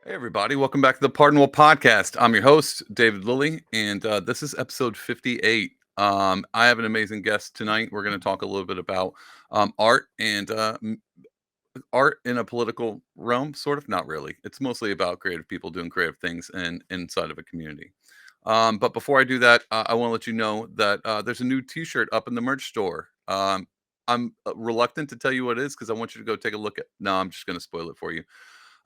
Hey, everybody. Welcome back to the Pardonable Podcast. I'm your host, David Lilly, and this is episode 58. I have an amazing guest tonight. We're going to talk a little bit about art and art in a political realm, sort of. Not really. It's mostly about creative people doing creative things and inside of a community. But before I do that, I want to let you know that there's a new T-shirt up in the merch store. I'm reluctant to tell you what it is because I want you to go take a look at. No, I'm just going to spoil it for you.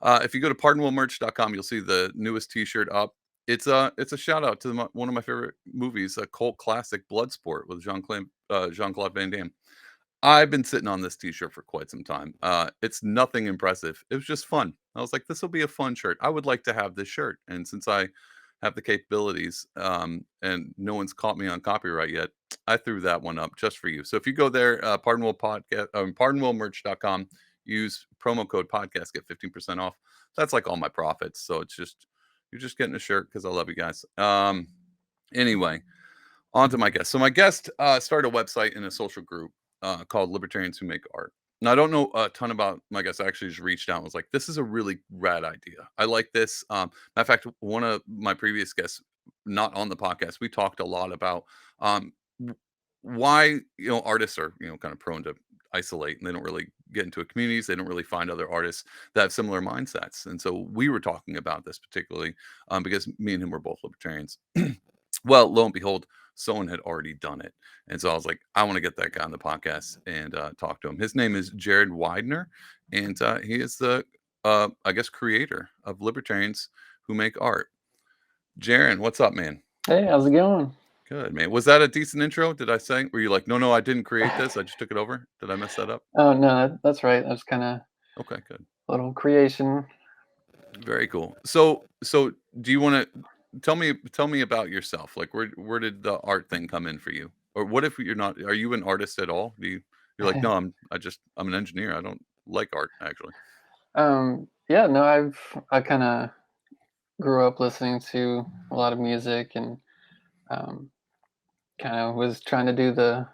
If you go to pardonablemerch.com, you'll see the newest T-shirt up. It's a shout out to one of my favorite movies, a cult classic, Bloodsport, with Jean Claude Van Damme. I've been sitting on this T-shirt for quite some time. It's nothing impressive. It was just fun. I was like, this will be a fun shirt. I would like to have this shirt, and since I have the capabilities, and no one's caught me on copyright yet, I threw that one up just for you. So if you go there, pardonablemerch.com, use promo code podcast, get 15% off. That's like all my profits. So you're just getting a shirt because I love you guys. Anyway, on to my guest. So my guest started a website in a social group called Libertarians Who Make Art. Now, I don't know a ton about my guest. I actually just reached out and was like, this is a really rad idea. I like this. Matter of fact, one of my previous guests, not on the podcast, we talked a lot about w- why, artists are, kind of prone to isolate and they don't really get into communities. They don't really find other artists that have similar mindsets. And so we were talking about this particularly because me and him were both libertarians. Well, lo and behold, someone had already done it. And so I was like, I want to get that guy on the podcast and talk to him. His name is Jaron Weidner, and he is the, I guess, creator of Libertarians Who Make Art. Jaron, what's up, man? Hey, how's it going? Good, man. Was that a decent intro? Did I say? Were you like, no, I didn't create this. I just took it over. Did I mess that up? Oh no, that's right. That's kind of Okay, good. little creation. Very cool. So do you want to tell me about yourself? Like where did the art thing come in for you? Or what if you're not, are you an artist at all? You're like, no, I'm an engineer. I don't like art actually. Yeah, no, I kind of grew up listening to a lot of music and um, kind of was trying to do the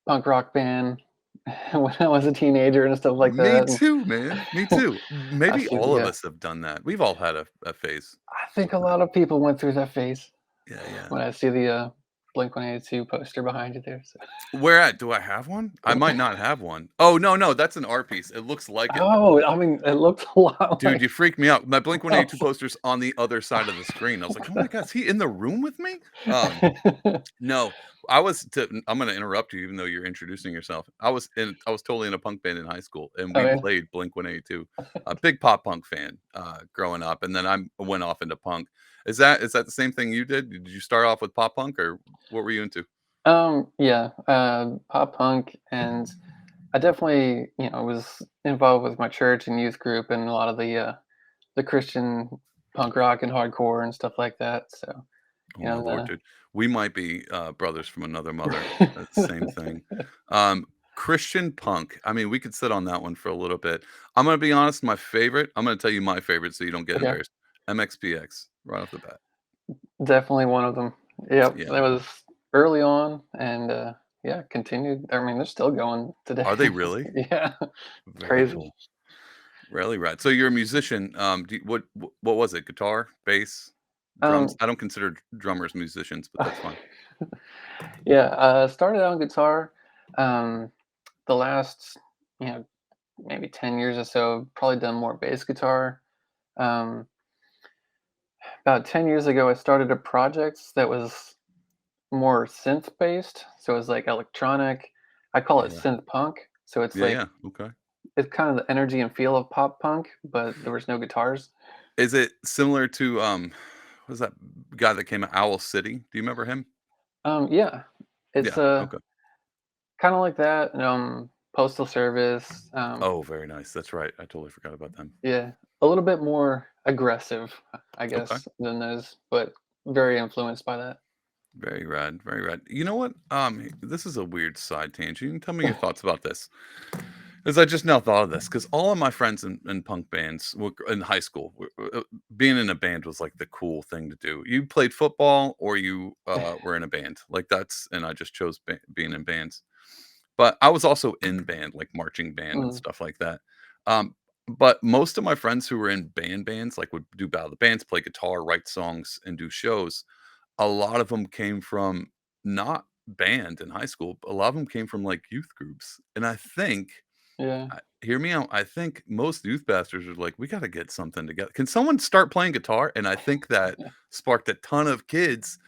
punk rock band when I was a teenager and stuff like Me that. And too, man. Me too. I Maybe see all of the, us have done that. We've all had a phase. I think a lot of people went through that phase Yeah, yeah. when I see the Blink-182 poster behind you there. So. Where at? Do I have one? I might not have one. Oh, no, that's an art piece. It looks like it though. Oh, I mean, it looks a lot Dude, like. you freaked me out. My Oh. Blink-182 poster's on the other side of the screen. I was like, "Oh my god, is he in the room with me?" No, I'm gonna interrupt you even though you're introducing yourself. I was totally in a punk band in high school, and Oh we yeah. played Blink-182. A big pop punk fan, growing up, and then I went off into punk. Is that the same thing you did? Did you start off with pop punk, or what were you into? Yeah, pop punk, and I definitely, was involved with my church and youth group and a lot of the Christian punk rock and hardcore and stuff like that. So, Oh you my lord, know, dude. We might be, brothers from another mother. Same the thing. Christian punk. I mean, we could sit on that one for a little bit. I'm gonna be honest, I'm gonna tell you my favorite so you don't get okay, embarrassed. MXPX, right off the bat. definitely one of them. Yep, Yeah. that was early on, and yeah, continued. I mean, they're still going today. Are they really? Yeah, Very crazy. cool. Really rad. So you're a musician. What was it? Guitar, bass, drums? Um, I don't consider drummers musicians, but that's fine. yeah, started out on guitar. Um, the last, you know, maybe 10 years or so, probably done more bass guitar. Um, about 10 years ago, I started a project that was more synth based. So it was like electronic. I call it Yeah. synth punk. So it's Yeah, like, yeah. Okay. it's kind of the energy and feel of pop punk, but there was no guitars. Is it similar to what was that guy that came out, Owl City? Do you remember him? Yeah, it's Yeah. Okay. kind of like that. Postal Service. Oh, very nice. That's right. I totally forgot about them. Yeah, a little bit more aggressive, I Okay. guess, than those, but very influenced by that. Very rad. Very rad. You know what? This is a weird side tangent. You can tell me your thoughts about this. Because I just now thought of this. Because all of my friends in punk bands were in high school. Being in a band was like the cool thing to do. You played football or you were in a band. Like and I just chose being in bands. But I was also in band, like marching band and Mm. stuff like that. Um, But most of my friends who were in bands, like, would do battle of the bands, play guitar, write songs, and do shows, a lot of them came from not band in high school, but a lot of them came from, like, youth groups, and I think Yeah. hear me out, I think most youth pastors are like, "We gotta get something together. Can someone start playing guitar?" And I think that sparked a ton of kids,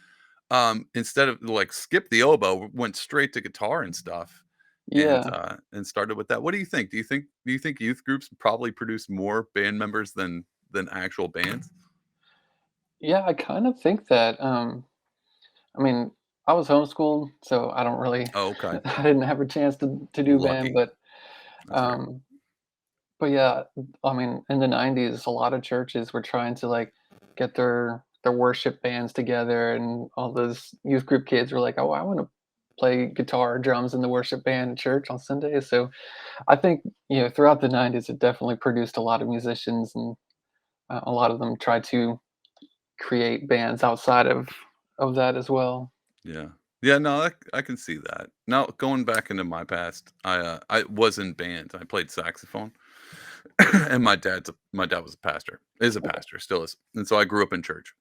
instead of, like, skip the oboe, went straight to guitar and stuff, Yeah. and started with that. What do you think? Do you think youth groups probably produce more band members than actual bands? Yeah, I kind of think that, I mean, I was homeschooled, so I don't really Oh, okay. I didn't have a chance to do band, Lucky. That's right. um, but yeah, I mean, in the '90s, a lot of churches were trying to, like, get their worship bands together, and all those youth group kids were like, "Oh, I wanna play guitar or drums in the worship band at church on Sundays," so I think, throughout the '90s, it definitely produced a lot of musicians, and a lot of them tried to create bands outside of that as well. Yeah. Yeah, no, I can see that. Now, going back into my past, I was in band. I played saxophone, and my dad was a pastor, is a pastor, still is, and so I grew up in church,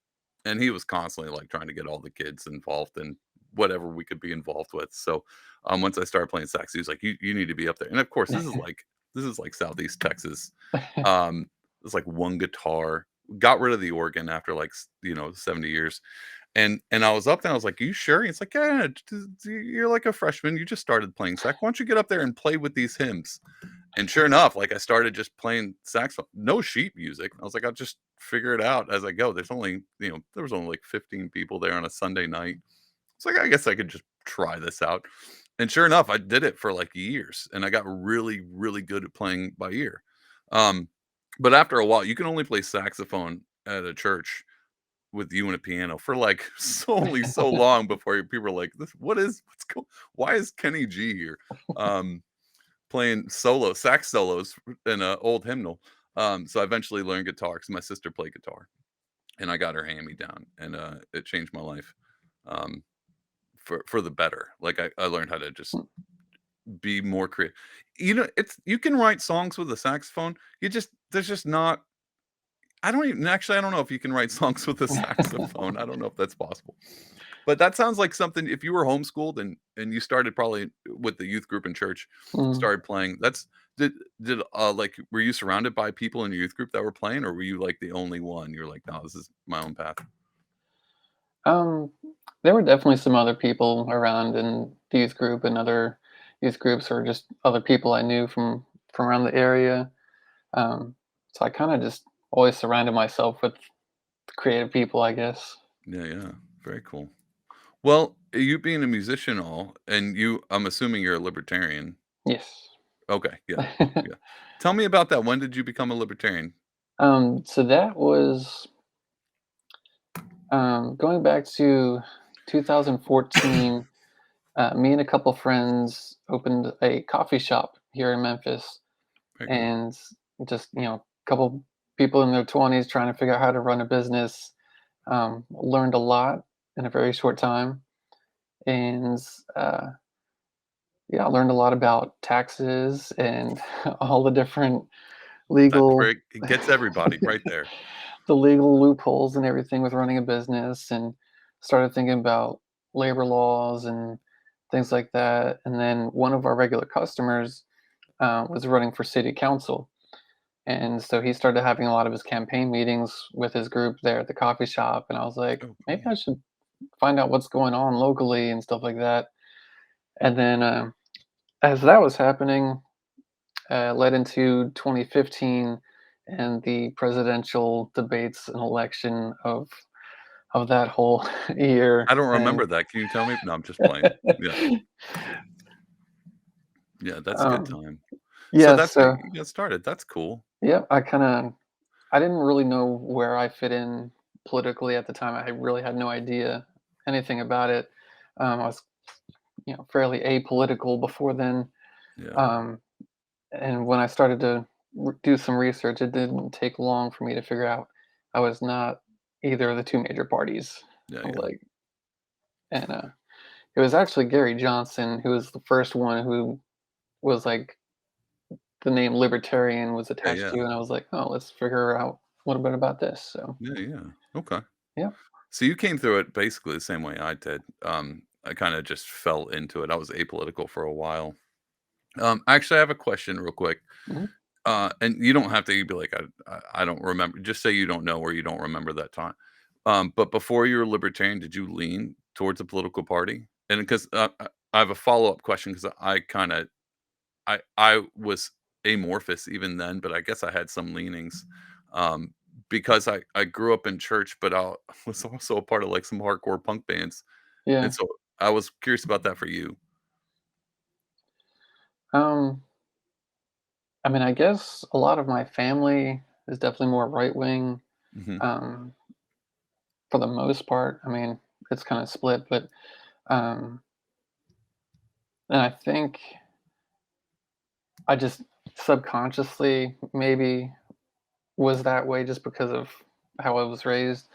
and he was constantly like trying to get all the kids involved in whatever we could be involved with. So, once I started playing sax, he was like, "You need to be up there," and of course, this is like Southeast Texas. It's like one guitar. Got rid of the organ after like 70 years, and I was up there, I was like, "You sure?" It's like, "Yeah, you're like a freshman, you just started playing sax. Why don't you get up there and play with these hymns?" And sure enough, like, I started just playing saxophone, no sheet music. I was like, "I'll just figure it out as I go." There was only like 15 people there on a Sunday night. It's like, I guess I could just try this out. And sure enough, I did it for like years, and I got really, really good at playing by ear. Um, but after a while, you can only play saxophone at a church with you and a piano for like only so long before people are like, why is Kenny G here? Um, Playing sax solos in an old hymnal. So I eventually learned guitar because my sister played guitar, and I got her hand me down, and it changed my life, um, for the better. Like I learned how to just be more creative. You can write songs with a saxophone. There's just not. I don't know if you can write songs with a saxophone. I don't know if that's possible. But that sounds like something if you were homeschooled and you started probably with the youth group in church, Mm. started playing, like, were you surrounded by people in your youth group that were playing, or were you, like, the only one? You're like, "No, this is my own path." Um, there were definitely some other people around in the youth group and other youth groups, or just other people I knew from around the area. Um, so I kind of just always surrounded myself with creative people, I guess. Yeah, yeah. Very cool. Well, you being a musician all and I'm assuming you're a libertarian. Yes. Okay, yeah, yeah. Tell me about that. When did you become a libertarian? So that was going back to 2014. Me and a couple friends opened a coffee shop here in Memphis, Very cool. and just a couple people in their 20s trying to figure out how to run a business. Learned a lot in a very short time, and uh, yeah, I learned a lot about taxes and all the different That's legal very it gets everybody right there. the legal loopholes and everything with running a business, and started thinking about labor laws and things like that. And then one of our regular customers was running for city council. And so he started having a lot of his campaign meetings with his group there at the coffee shop. And I was like, Oh, maybe cool. I should find out what's going on locally and stuff like that. And then as that was happening, led into 2015 and the presidential debates and election of that whole year. I don't And remember that. Can you tell me? No, I'm just playing. Yeah. Yeah, that's a good um, time. So yeah, that's how so you got started. That's cool. yeah, I didn't really know where I fit in politically at the time. I really had no idea anything about it. I was, fairly apolitical before then. Yeah. Um, and when I started to do some research, it didn't take long for me to figure out I was not either of the two major parties. Yeah, I was yeah. like, and it was actually Gary Johnson who was the first one who was like the name libertarian was Yeah, attached yeah. to, and I was like, oh, let's figure out a little bit about this. So Yeah, yeah. Okay. yeah. So you came through it basically the same way I did. I kinda just fell into it. I was apolitical for a while. Actually, I have a question real quick. Mhm. And you don't have to be like, I don't remember. Just say you don't know or you don't remember that time. But before you were libertarian, did you lean towards a political party? And because I have a follow up question because I was amorphous even then, but I guess I had some leanings because I grew up in church, but I was also a part of like some hardcore punk bands, and Yeah. so I was curious about that for you. Um, I mean, I guess a lot of my family is definitely more right wing. Hmm. Um, for the most part, I mean, it's kind of split, but um, and I think I just subconsciously maybe was that way just because of how I was raised.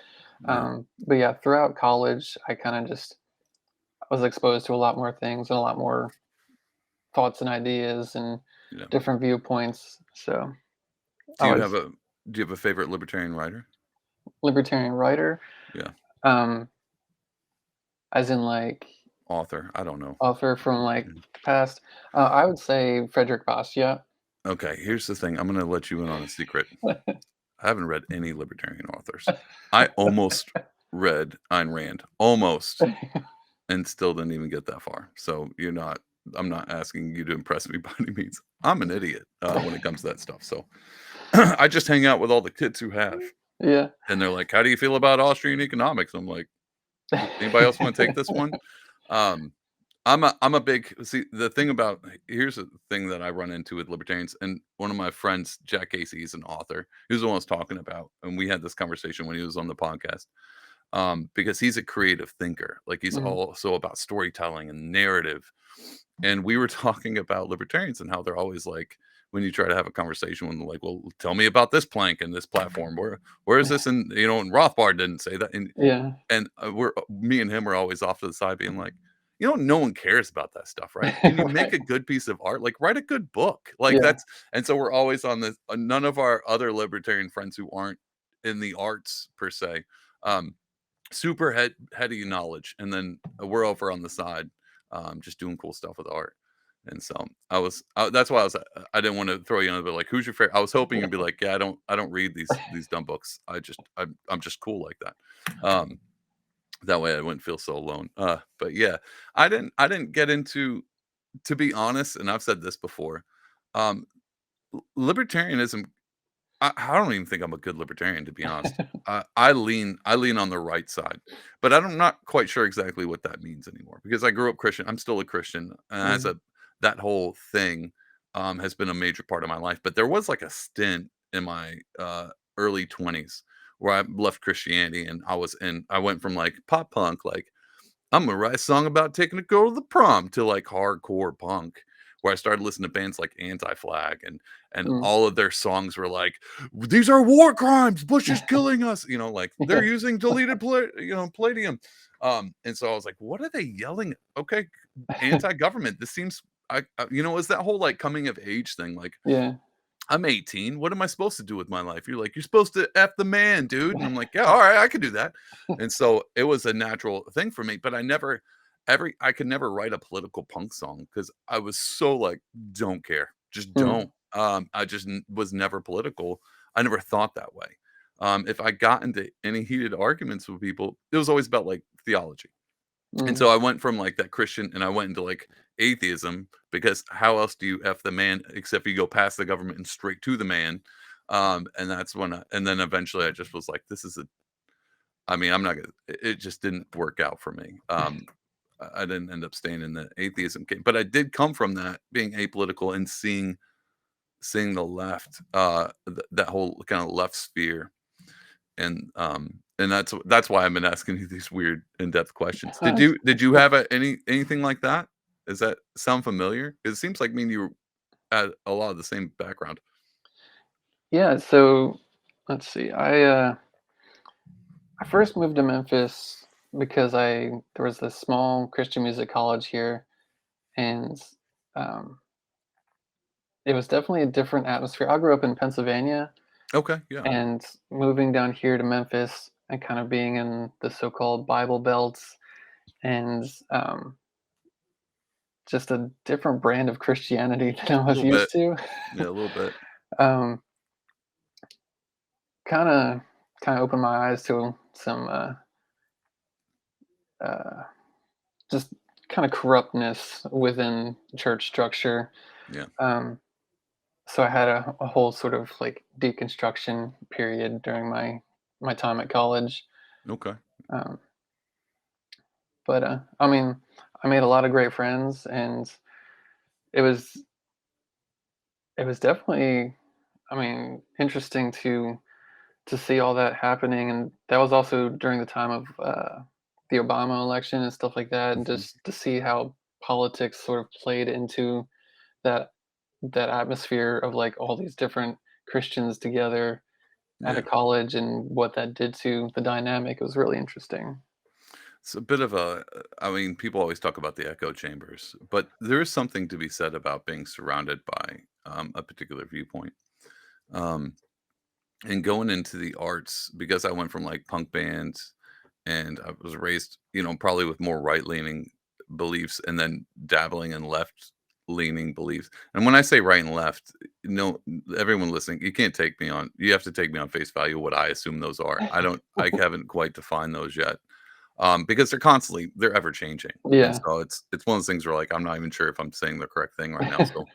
Yeah, But yeah, throughout college, I kind of just was exposed to a lot more things and a lot more thoughts and ideas and yeah. different viewpoints. So Do I you have was a do you have a favorite libertarian writer? libertarian writer, Yeah, um, as in like author. I don't know. author from like Yeah. the past. I would say Frederick Bastiat. Okay, here's the thing. I'm gonna let you in on a secret. I haven't read any libertarian authors. I almost read Ayn Rand, almost, and still didn't even get that far. So you're not. I'm not asking you to impress me by any means. I'm an idiot when it comes to that stuff. So I just hang out with all the kids who have, Yeah. and they're like, "How do you feel about Austrian economics?" I'm like, Anybody else want to take this one?" Um, I'm a big see the thing about here's the thing that I run into with libertarians, and one of my friends, Jack Casey, he's an author. He was the one I was talking about, and we had this conversation when he was on the podcast. Because he's a creative thinker, like he's Mhm. also about storytelling and narrative. And we were talking about libertarians and how they're always like, when you try to have a conversation with them, like, well, tell me about this plank and this platform. Where is this? And and Rothbard didn't say that. Yeah. And we're me and him are always off to the side being like, no one cares about that stuff, right? Can you make Right. a good piece of art? Like write a good book. Like Yeah. that's and so we're always on this none of our other libertarian friends who aren't in the arts per se, um, super heady knowledge, and then we're over on the side, just doing cool stuff with art. And so that's why I didn't want to throw you under, but like, who's your favorite? I was hoping you'd be like, yeah, I don't read these dumb books. I'm just cool like that. That way I wouldn't feel so alone. But yeah, I didn't get into, to be honest, and I've said this before. Um, Libertarianism, I don't even think I'm a good libertarian, to be honest. I lean on the right side, but I'm not quite sure exactly what that means anymore because I grew up Christian. I'm still a Christian, and as Mhm. a that whole thing has been a major part of my life. But there was like a stint in my early 20s where I left Christianity and I went from like pop punk, like I'm gonna write a song about taking a girl to the prom to like hardcore punk, where I started listening to bands like Anti-Flag and Mm. all of their songs were like, "These are war crimes. Bush is killing us." Like they're Yeah. using deleted palladium. And so I was like, "What are they yelling? Okay, anti-government. This seems is that whole like coming of age thing? Like Yeah. I'm 18. What am I supposed to do with my life?" You're like, "You're supposed to F the man, dude." And I'm like, "Yeah, all right, I can do that." And so it was a natural thing for me, but I could never write a political punk song because I was so like, don't care. Just Mm. don't. I just was never political. I never thought that way. If I got into any heated arguments with people, it was always about like theology. And Mm. so I went from like that Christian and I went into like atheism because how else do you F the man except you go past the government and straight to the man? And that's when and then eventually I just was like, this is I'm not gonna, it just didn't work out for me. I didn't end up staying in the atheism game, but I did come from that being apolitical and seeing the left, that whole kind of left sphere and that's why I've been asking you these weird in-depth questions. Did you have anything like that? Does that sound familiar? It seems like me and you had a lot of the same background. Yeah. So let's see. I first moved to Memphis because I there was this small Christian music college here, and um, it was definitely a different atmosphere. I grew up in Pennsylvania, Okay, yeah. and moving down here to Memphis and kind of being in the so-called Bible belts and just a different brand of Christianity than I A was little bit. used to. Yeah, a little bit. um, kind of opened my eyes to some uh, just kind of corruptness within church structure. Yeah. Um, so I had a whole sort of like deconstruction period during my time at college. Okay. Um, but I mean, I made a lot of great friends, and it was it was definitely, I mean, interesting to see all that happening, and that was also during the time of the Obama election and stuff like that, and Mhm. just to see how politics sort of played into that that atmosphere of like all these different Christians together at a Yeah. college and what that did to the dynamic was really interesting. It's a bit of a I mean, people always talk about the echo chambers, but there is something to be said about being surrounded by, a particular viewpoint. Um, and going into the arts, because I went from, like, punk bands, and I was raised, probably with more right-leaning beliefs and then dabbling in left-leaning beliefs. And when I say right and left, no everyone listening, you have to take me on face value what I assume those are. I haven't quite defined those yet. Because they're ever changing, and Yeah. so it's one of those things where, like, I'm not even sure if I'm saying the correct thing right now, so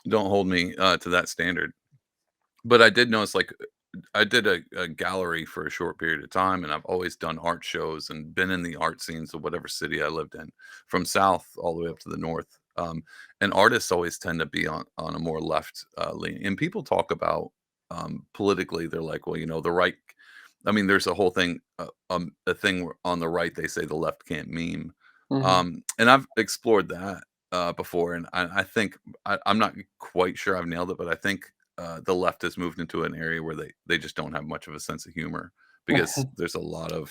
don't hold me, to that standard. But I did notice, like, I did a gallery for a short period of time, and I've always done art shows and been in the art scenes of whatever city I lived in, from south all the way up to the north. And artists always tend to be on a more left lean. And people talk about politically, they're like, well, the right. I mean, there's a whole thing, a thing on the right. They say the left can't meme, Hmm. and I've explored that before, and I think I'm not quite sure I've nailed it, but I think the left has moved into an area where they just don't have much of a sense of humor because there's a lot of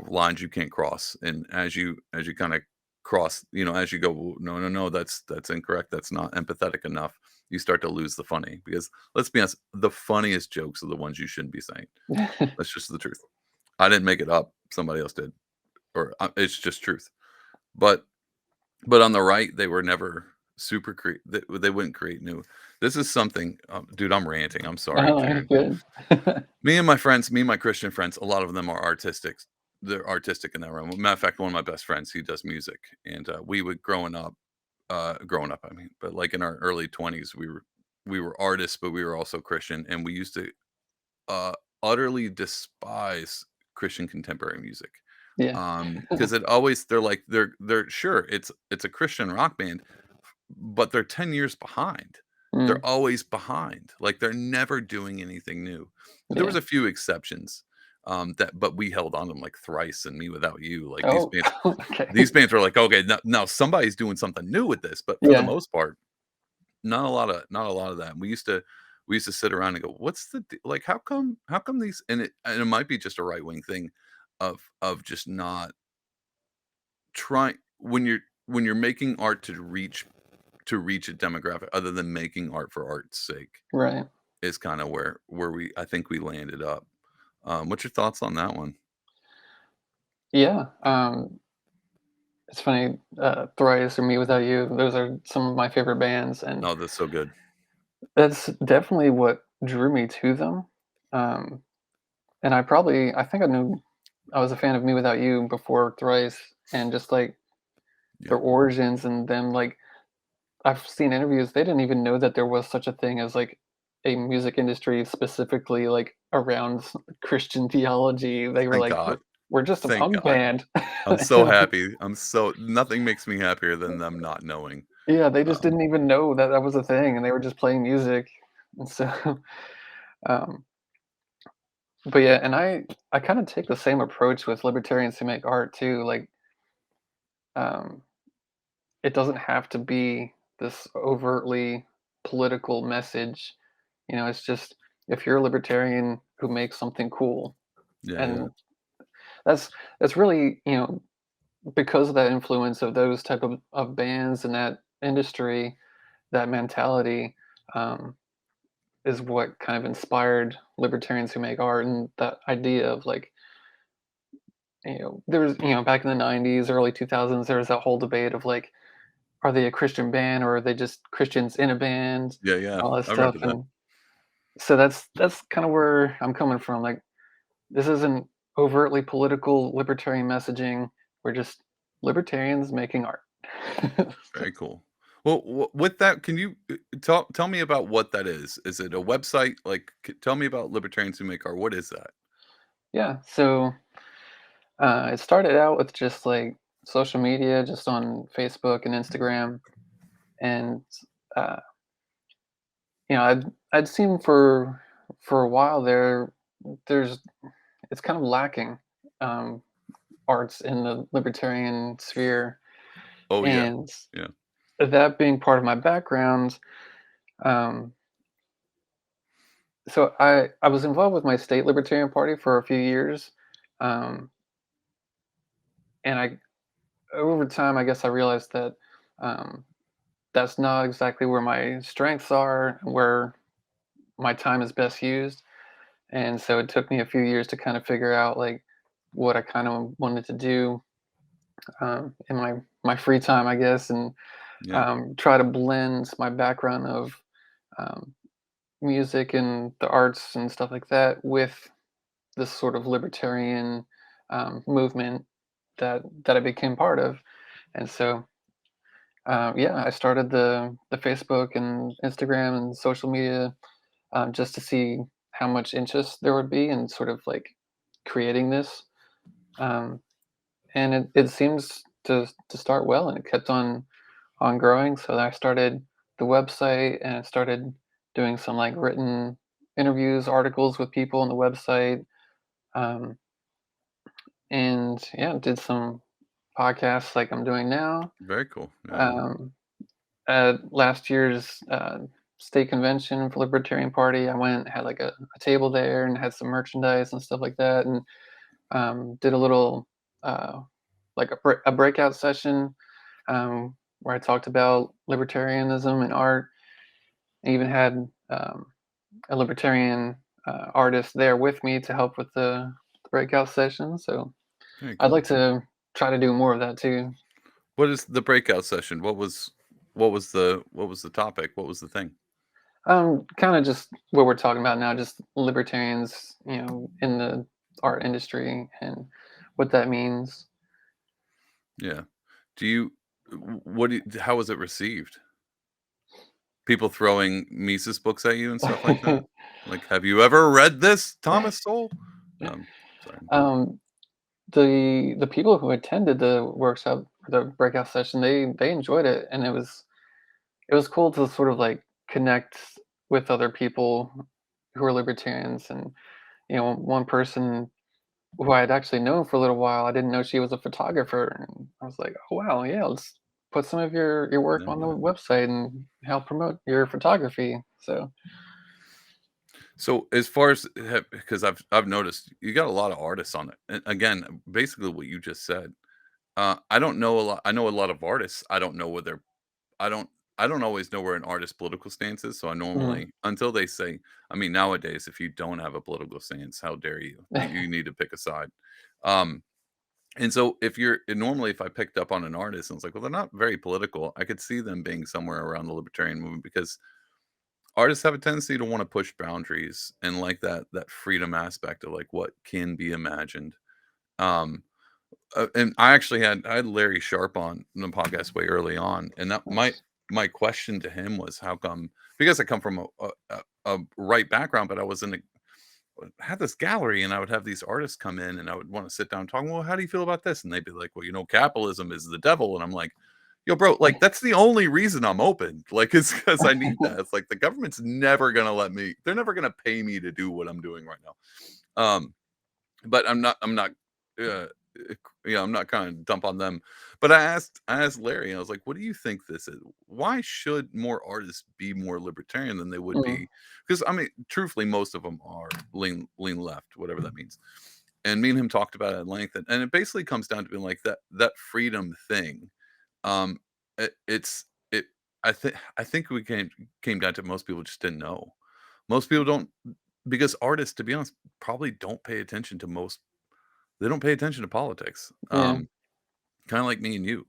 lines you can't cross, and as you kind of cross, as you go, "Well, no, no, no, that's incorrect, that's not empathetic enough," you start to lose the funny because let's be honest, the funniest jokes are the ones you shouldn't be saying. That's just the truth. I didn't make it up, somebody else did, or it's just truth. But but on the right, they were never they wouldn't create new. This is something, dude, I'm ranting, I'm sorry, Oh, you're Jaron. good. Me and my Christian friends, a lot of them are artistic. They're artistic in that realm. Matter of fact, one of my best friends, he does music, and we would growing up, I mean, but like in our early 20s, we were artists, but we were also Christian, and we used to uh, utterly despise Christian contemporary music. Yeah. Because it always they're sure it's a Christian rock band, but they're 10 years behind. Mm, They're always behind. Like they're never doing anything new. There was yeah. a few exceptions, but we held on to them like Thrice and Me Without You. Like these Oh, bands, okay. these bands were like, okay, now somebody's doing something new with this, but for the Yeah. most part, not a lot of that. We used to sit around and go, "What's like? How come these?" And it might be just a right wing thing, of just not trying when you're making art to reach a demographic other than making art for art's sake Right. is kind of where I think we landed up. What's your thoughts on that one? Yeah. It's funny. Thrice or Me Without You. Those are some of my favorite bands, and Oh, that's so good. that's definitely what drew me to them. Um, and I think I was a fan of Me Without You before Thrice, and just like Yeah, their origins and them like I've seen interviews, they didn't even know that there was such a thing as, like, a music industry specifically, like, around Christian theology. They were thank like, God, We're just a thank punk God. band." I'm so You know? happy. Nothing makes me happier than them not knowing. Yeah, they just Um, didn't even know that that was a thing, and they were just playing music, and so, um but yeah, and I kinda take the same approach with Libertarians Who Make Art too, like, um, it doesn't have to be this overtly political message. It's just if you're a libertarian who makes something cool, yeah, yeah, and that's that's really, because of that influence of those type of bands and that industry, that mentality is what kind of inspired libertarians who make art, and that idea of like, there was, back in the 90s, early 2000s, there was that whole debate of like, are they a Christian band or are they just Christians in a band, Yeah, yeah. all that I stuff. remember that. And so that's kind of where I'm coming from. Like, this isn't overtly political libertarian messaging. We're just libertarians making art. Very cool. Well, with that, can you tell me about what that is? Is it a website? Like, tell me about Libertarians Who Make Art. What is that? Yeah. So it started out with just like social media, just on Facebook and Instagram, and uh, I'd seen for a while there. There's It's kind of lacking, um, arts in the libertarian sphere, Oh yeah, and yeah. that being part of my background. Um, so I was involved with my state libertarian party for a few years, um, and I over time I guess I realized that um, that's not exactly where my strengths are, where my time is best used. And so it took me a few years to kind of figure out like what I kind of wanted to do in my free time, I guess, and Yeah, try to blend my background of um, music and the arts and stuff like that with this sort of libertarian movement that I became part of. And so, yeah, I started the Facebook and Instagram and social media just to see how much interest there would be in sort of like creating this. Um, and it seems to start well, and it kept on growing. So I started the website, and I started doing some like written interviews, articles with people on the website, um, and yeah, did some podcasts like I'm doing now. very cool. Yeah, yeah. Um, at last year's state convention for Libertarian Party, I went, had like a table there, and had some merchandise and stuff like that, and did a little uh, like a breakout session where I talked about libertarianism and art. I even had a libertarian artist there with me to help with the breakout session. So Very I'd like cool. to try to do more of that too. What is the breakout session? What was the topic? What was the thing? Kind of just what we're talking about now, just libertarians, in the art industry and what that means. Yeah. Do you what do you, how was it received? People throwing Mises books at you and stuff like that? Like, have you ever read this, Thomas Sowell? Um, sorry. um, the people who attended the workshop, the breakout session, they enjoyed it, and it was cool to sort of like connect with other people who are libertarians. And one person who I had actually known for a little while, I didn't know she was a photographer, and I was like, oh wow, yeah, let's put some of your work No on the way. website and help promote your photography. So So as far as because I've noticed you got a lot of artists on it. And again, basically what you just said. I don't know a lot. I know a lot of artists. I don't know whether I don't I don't always know where an artist's political stance is. So I mhm. normally until they say, I mean, nowadays, if you don't have a political stance, how dare you? You need to pick a side. Um, and so if you're and normally if I picked up on an artist and was like, well, they're not very political, I could see them being somewhere around the libertarian movement because artists have a tendency to want to push boundaries and like that freedom aspect of like what can be imagined. Um, and I had Larry Sharp on the podcast way early on, and that my Nice. my question to him was how come because I come from a right background, but I was in a had this gallery and I would have these artists come in and I would want to sit down and talk. Well, how do you feel about this? And they'd be like, well, capitalism is the devil. And I'm like, yo, bro, like that's the only reason I'm open. Like it's because I need that. It's like the government's never gonna let me, they're never gonna pay me to do what I'm doing right now. But I'm not uh I'm not kind of dump on them. But I asked Larry, and I was like, what do you think this is? Why should more artists be more libertarian than they would Mhm. be? Because I mean, truthfully, most of them are lean left, whatever that means. And me and him talked about it at length, and it basically comes down to being like that freedom thing. Um, it's it. I think we came down to most people just didn't know. Most people don't because artists, to be honest, probably don't pay attention to most they don't pay attention to politics, Yeah. kinda like me and you.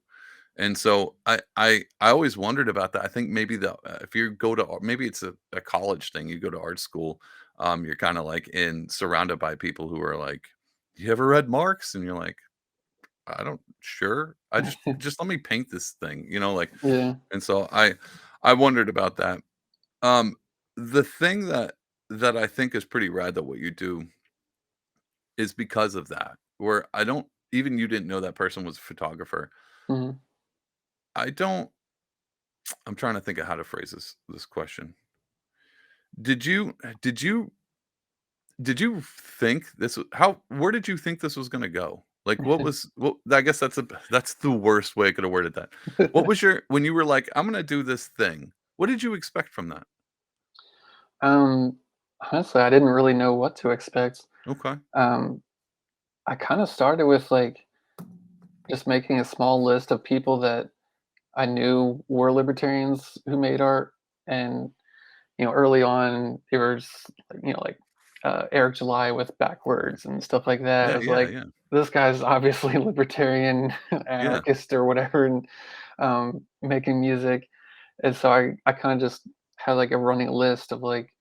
And so I always wondered about that. I think maybe if you go to maybe it's a college thing, you go to art school, you're kinda like surrounded by people who are like, "You ever read Marx?" And you're like, "I don't sure. I just let me paint this thing," like Yeah. and so I wondered about that. Um, the thing that I think is pretty rad that what you do is because of that, where I don't even you didn't know that person was a photographer. Mhm. I don't I'm trying to think of how to phrase this question. Did you did you did you think how where did you think this was gonna go? Like I guess that's the worst way I could have worded that. What was your when you were like, I'm gonna do this thing, what did you expect from that? Um, Honestly, I didn't really know what to expect. Okay. Um, I kinda started with, like, just making a small list of people that I knew were libertarians who made art, and, early on, there was, like, Eric July with Backwards and stuff like that. Yeah, It was yeah, like, yeah. this guy's obviously libertarian, Yeah. anarchist, or whatever, and, making music, and so I kinda just had, like, a running list of, like,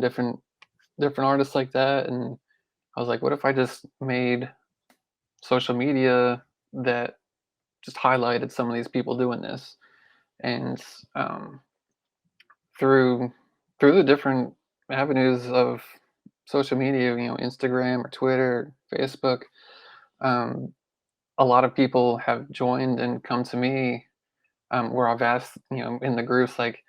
different artists like that, and I was like, "What if I just made social media that just highlighted some of these people doing this?" And, um, through through the different avenues of social media, Instagram or Twitter, Facebook, um, a lot of people have joined and come to me, where I've asked, in the groups, like,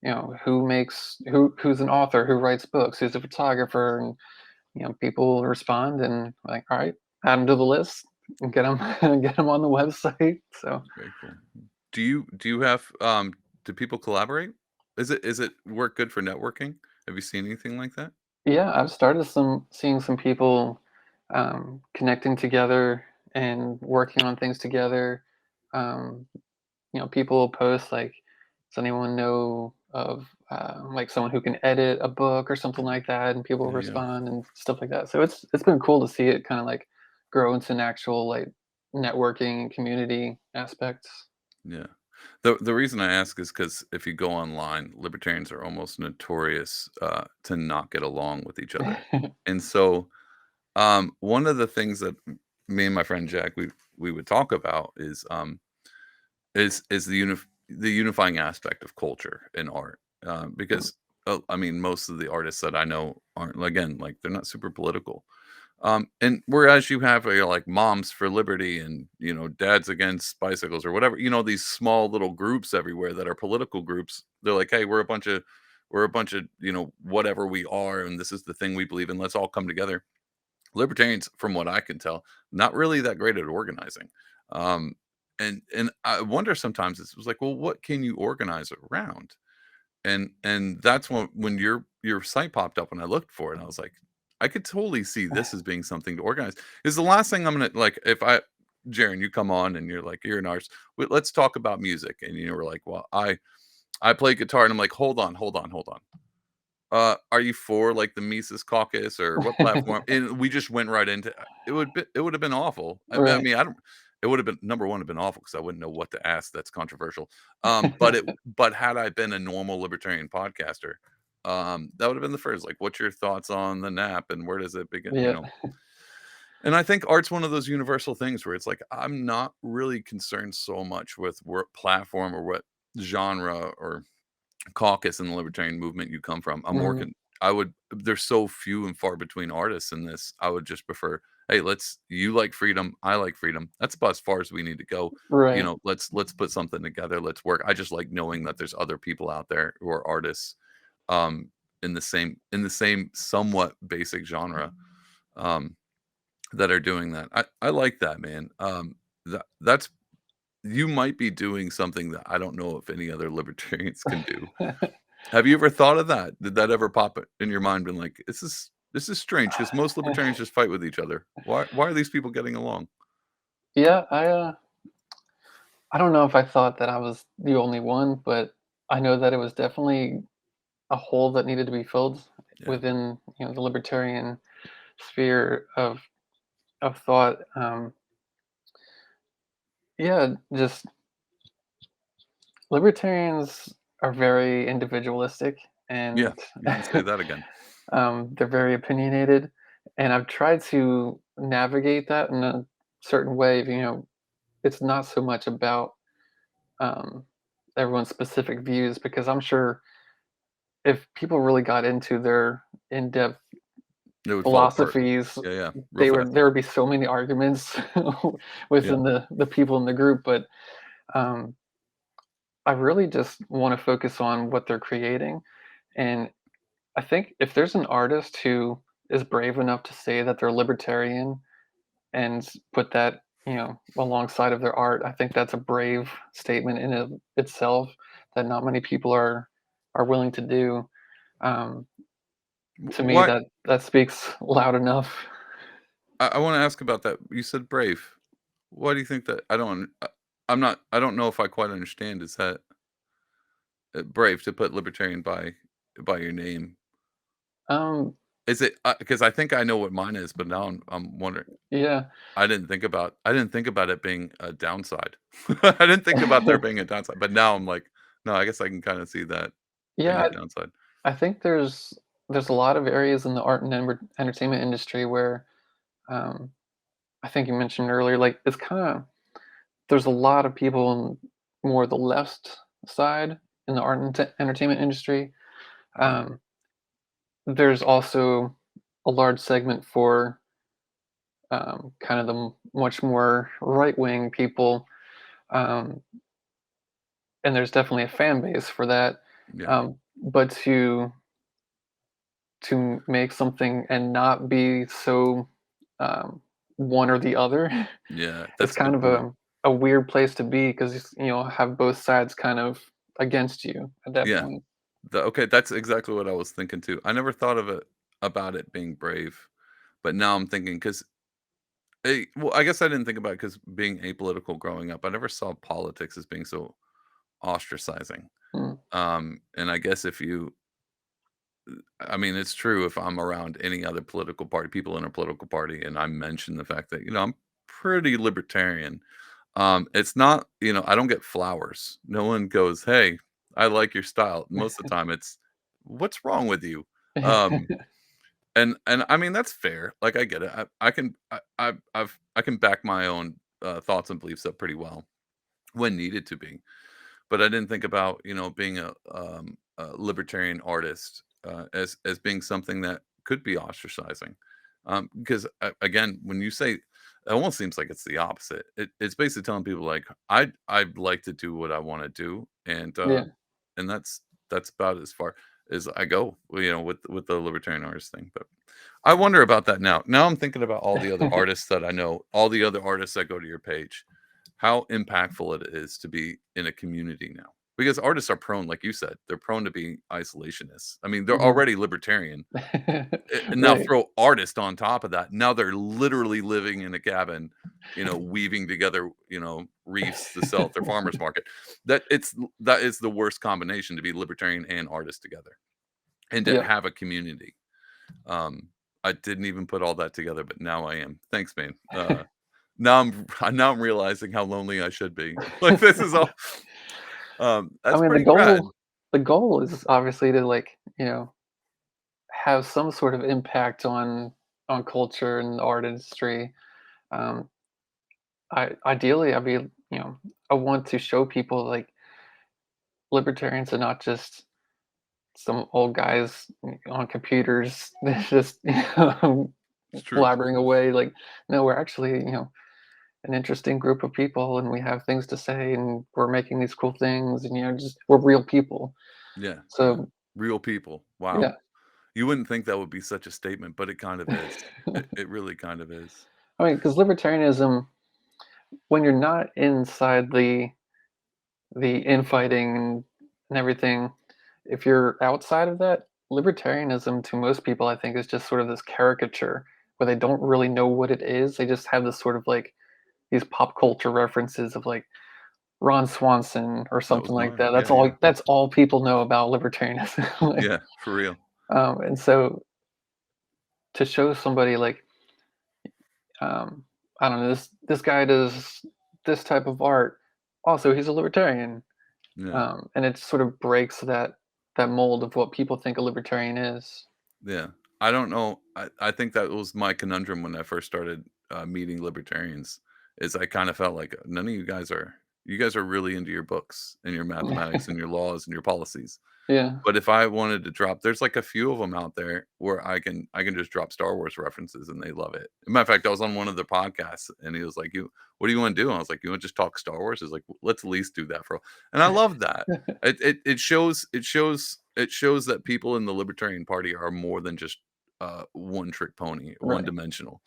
who's an author, who writes books, who's a photographer, and people respond and like, all right, add them to the list and get them get them on the website. So Very cool. Do you have do people collaborate? Is it work good for networking? Have you seen anything like that? yeah, I've started seeing some people connecting together and working on things together. Um, people will post like, does anyone know of like someone who can edit a book or something like that, and people Yeah, yeah. respond and stuff like that. So it's been cool to see it kind of like grow into an actual like networking and community aspects. Yeah. The reason I ask is because if you go online, libertarians are almost notorious, to not get along with each other. And so, one of the things that me and my friend Jack, we would talk about is the unifying aspect of culture and art, because, I mean, most of the artists that I know aren't, again, like, they're not super political. And whereas you have, like, Moms for Liberty and, Dads Against Bicycles or whatever, these small little groups everywhere that are political groups. They're like, "Hey, we're a bunch of, whatever we are, and this is the thing we believe in. Let's all come together." Libertarians, from what I can tell, not really that great at organizing. Um, and I wonder sometimes it was like, well, what can you organize around? And that's when your site popped up and I looked for it and I was like, I could totally see this as being something to organize. Is the last thing I'm gonna like if I Jaron, you come on and you're like, you're an artist. Let's talk about music. And we're like, well, I play guitar and I'm like, hold on. Are you for like the Mises Caucus or what platform? And we just went right into it would have been awful. I Right. mean, I don't it would have been number one have been awful because I wouldn't know what to ask that's controversial. But had I been a normal libertarian podcaster, that would have been the first. Like, what's your thoughts on the nap and where does it begin? Yeah. And I think art's one of those universal things where it's like I'm not really concerned so much with what platform or what genre or caucus in the libertarian movement you come from. Mhm. I would there's so few and far between artists in this. I would just prefer, hey, you like freedom, I like freedom. That's about as far as we need to go. Right. Let's put something together. Let's work. I just like knowing that there's other people out there who are artists um in the same somewhat basic genre um that are doing that. I like that, man. That's you might be doing something that I don't know if any other libertarians can do. Have you ever thought of that? Did that ever pop in your mind, been like, "This is strange because most libertarians just fight with each other. Why are these people getting along?" Yeah, I don't know if I thought that I was the only one, but I know that it was definitely a hole that needed to be filled Yeah. within, the libertarian sphere of thought. Yeah, just libertarians are very individualistic, Yeah. and You can say that again. they're very opinionated. And I've tried to navigate that in a certain way. It's not so much about um, everyone's specific views, because I'm sure if people really got into their in-depth It would fall apart. philosophies, Yeah, yeah, real fast. there would be so many arguments Yeah. within the people in the group. But um, I really just want to focus on what they're creating. And I think if there's an artist who is brave enough to say that they're libertarian and put that, alongside of their art, I think that's a brave statement in itself that not many people are willing to do. Um, to me, What that speaks loud enough. I want to ask about that. You said brave. Why do you think that? I'm not. I don't know if I quite understand. Is that brave to put libertarian by your name? Um, Is it because I think I know what mine is, but now I'm wondering. yeah, I didn't think about it being a downside. I didn't think about there being a downside, but now I'm like, no, I guess I can kind of see that being yeah. a downside. I think there's a lot of areas in the art and entertainment industry where um, I think you mentioned earlier, like it's kind of there's a lot of people on more the left side in the art and entertainment industry. Yeah, Um, there's also a large segment for kind of the much more right wing people, um, and there's definitely a fan base for that. yeah, But to make something and not be so um, one or the other, yeah. it's That's a kind good of point. a weird place to be, because have both sides kind of against you at that Yeah. point. Okay, that's exactly what I was thinking too. I never thought of it about it being brave, but now I'm thinking because well, I guess I didn't think about it because being apolitical growing up, I never saw politics as being so ostracizing. Mm, And I guess if you I mean, it's true if I'm around any other political party, people in a political party, and I mention the fact that, I'm pretty libertarian. It's not, I don't get flowers. No one goes, "Hey, I like your style." Most of the time it's, "What's wrong with you?" Um, and I mean that's fair. Like I get it. I can I can back my own thoughts and beliefs up pretty well when needed to be. But I didn't think about, being a libertarian artist as being something that could be ostracizing. Because again, when you say, it almost seems like it's the opposite. It's basically telling people like, I'd like to do what I want to do, yeah. and that's about as far as I go, with the libertarian artist thing. But I wonder about that now. Now I'm thinking about all the other artists that I know, all the other artists that go to your page, how impactful it is to be in a community now. Because artists are prone, like you said, they're prone to being isolationists. I mean, they're Mhm. already libertarian. And now Right. throw artist on top of that. Now they're literally living in a cabin, weaving together, wreaths to sell at their farmers market. That is the worst combination to be libertarian and artist together and to Yeah. have a community. Um, I didn't even put all that together, but now I am. Thanks, man. Now I'm realizing how lonely I should be. Like this is all. I That's mean, pretty rad. the goal is obviously to, like, have some sort of impact on culture and the art industry. Um, ideally, I want to show people, like, libertarians are not just some old guys on computers just It's true. blabbering away. Like, no, we're actually, an interesting group of people, and we have things to say, and we're making these cool things, and just we're real people. Yeah, yeah. So Real people. Wow. yeah. You wouldn't think that would be such a statement, but it kind of is. It really kind of is. I mean, because libertarianism, when you're not inside the infighting and everything, if you're outside of that, libertarianism to most people, I think, is just sort of this caricature where they don't really know what it is. They just have this sort of like these pop culture references of like, Ron Swanson or That was something like mine. that. Yeah, yeah. That's all people know about libertarianism. Like, Yeah, for real. and so to show somebody like, um, I don't know, this guy does this type of art. Also, he's a libertarian, Yeah. and it sort of breaks that mold of what people think a libertarian is. Yeah. I don't know. I think that was my conundrum when I first started meeting libertarians. Is I kind of felt like none of you guys are really into your books and your mathematics and your laws and your policies. Yeah. But if I wanted to drop, there's like a few of them out there where I can just drop Star Wars references and they love it. Matter of fact, I was on one of their podcasts and he was like, "You, what do you want to do?" And I was like, "You want to just talk Star Wars?" He's like, "Let's at least do that for." And I love that. It shows that people in the Libertarian Party are more than just one trick pony, one Right. dimensional.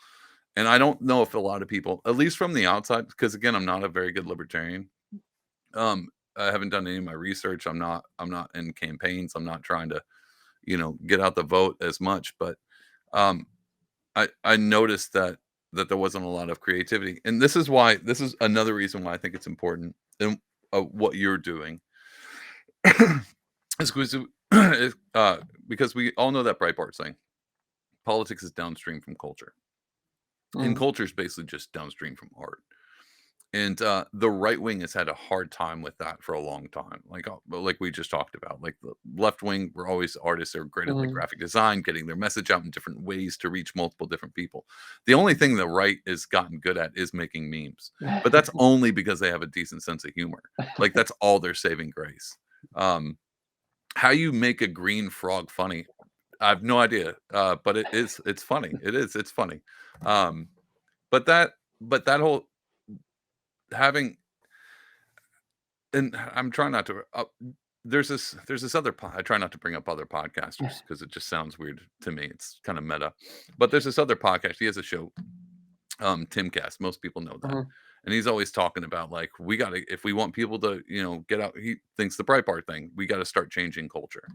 And I don't know if a lot of people, at least from the outside, because again, I'm not a very good libertarian. Um, I haven't done any of my research. I'm not in campaigns. I'm not trying to, get out the vote as much. But um, I noticed that there wasn't a lot of creativity, and this is another reason why I think it's important and what you're doing is because we all know that Breitbart saying politics is downstream from culture, and Mhm. culture is basically just downstream from art. And, the right wing has had a hard time with that for a long time, like we just talked about, like, the left wing were always artists that are great at, like, Mhm. graphic design, getting their message out in different ways to reach multiple different people. The only thing the right has gotten good at is making memes, but that's only because they have a decent sense of humor. Like, that's all their saving grace. Um, how you make a green frog funny, I have no idea, but it's funny. It's funny. Um, but that whole having and I'm trying not to. There's this other. I try not to bring up other podcasters because it just sounds weird to me. It's kind of meta. But there's this other podcast. He has a show, Timcast. Most people know that, Mhm. and he's always talking about like we got to if we want people to get out. He thinks the Breitbart thing. We got to start changing culture.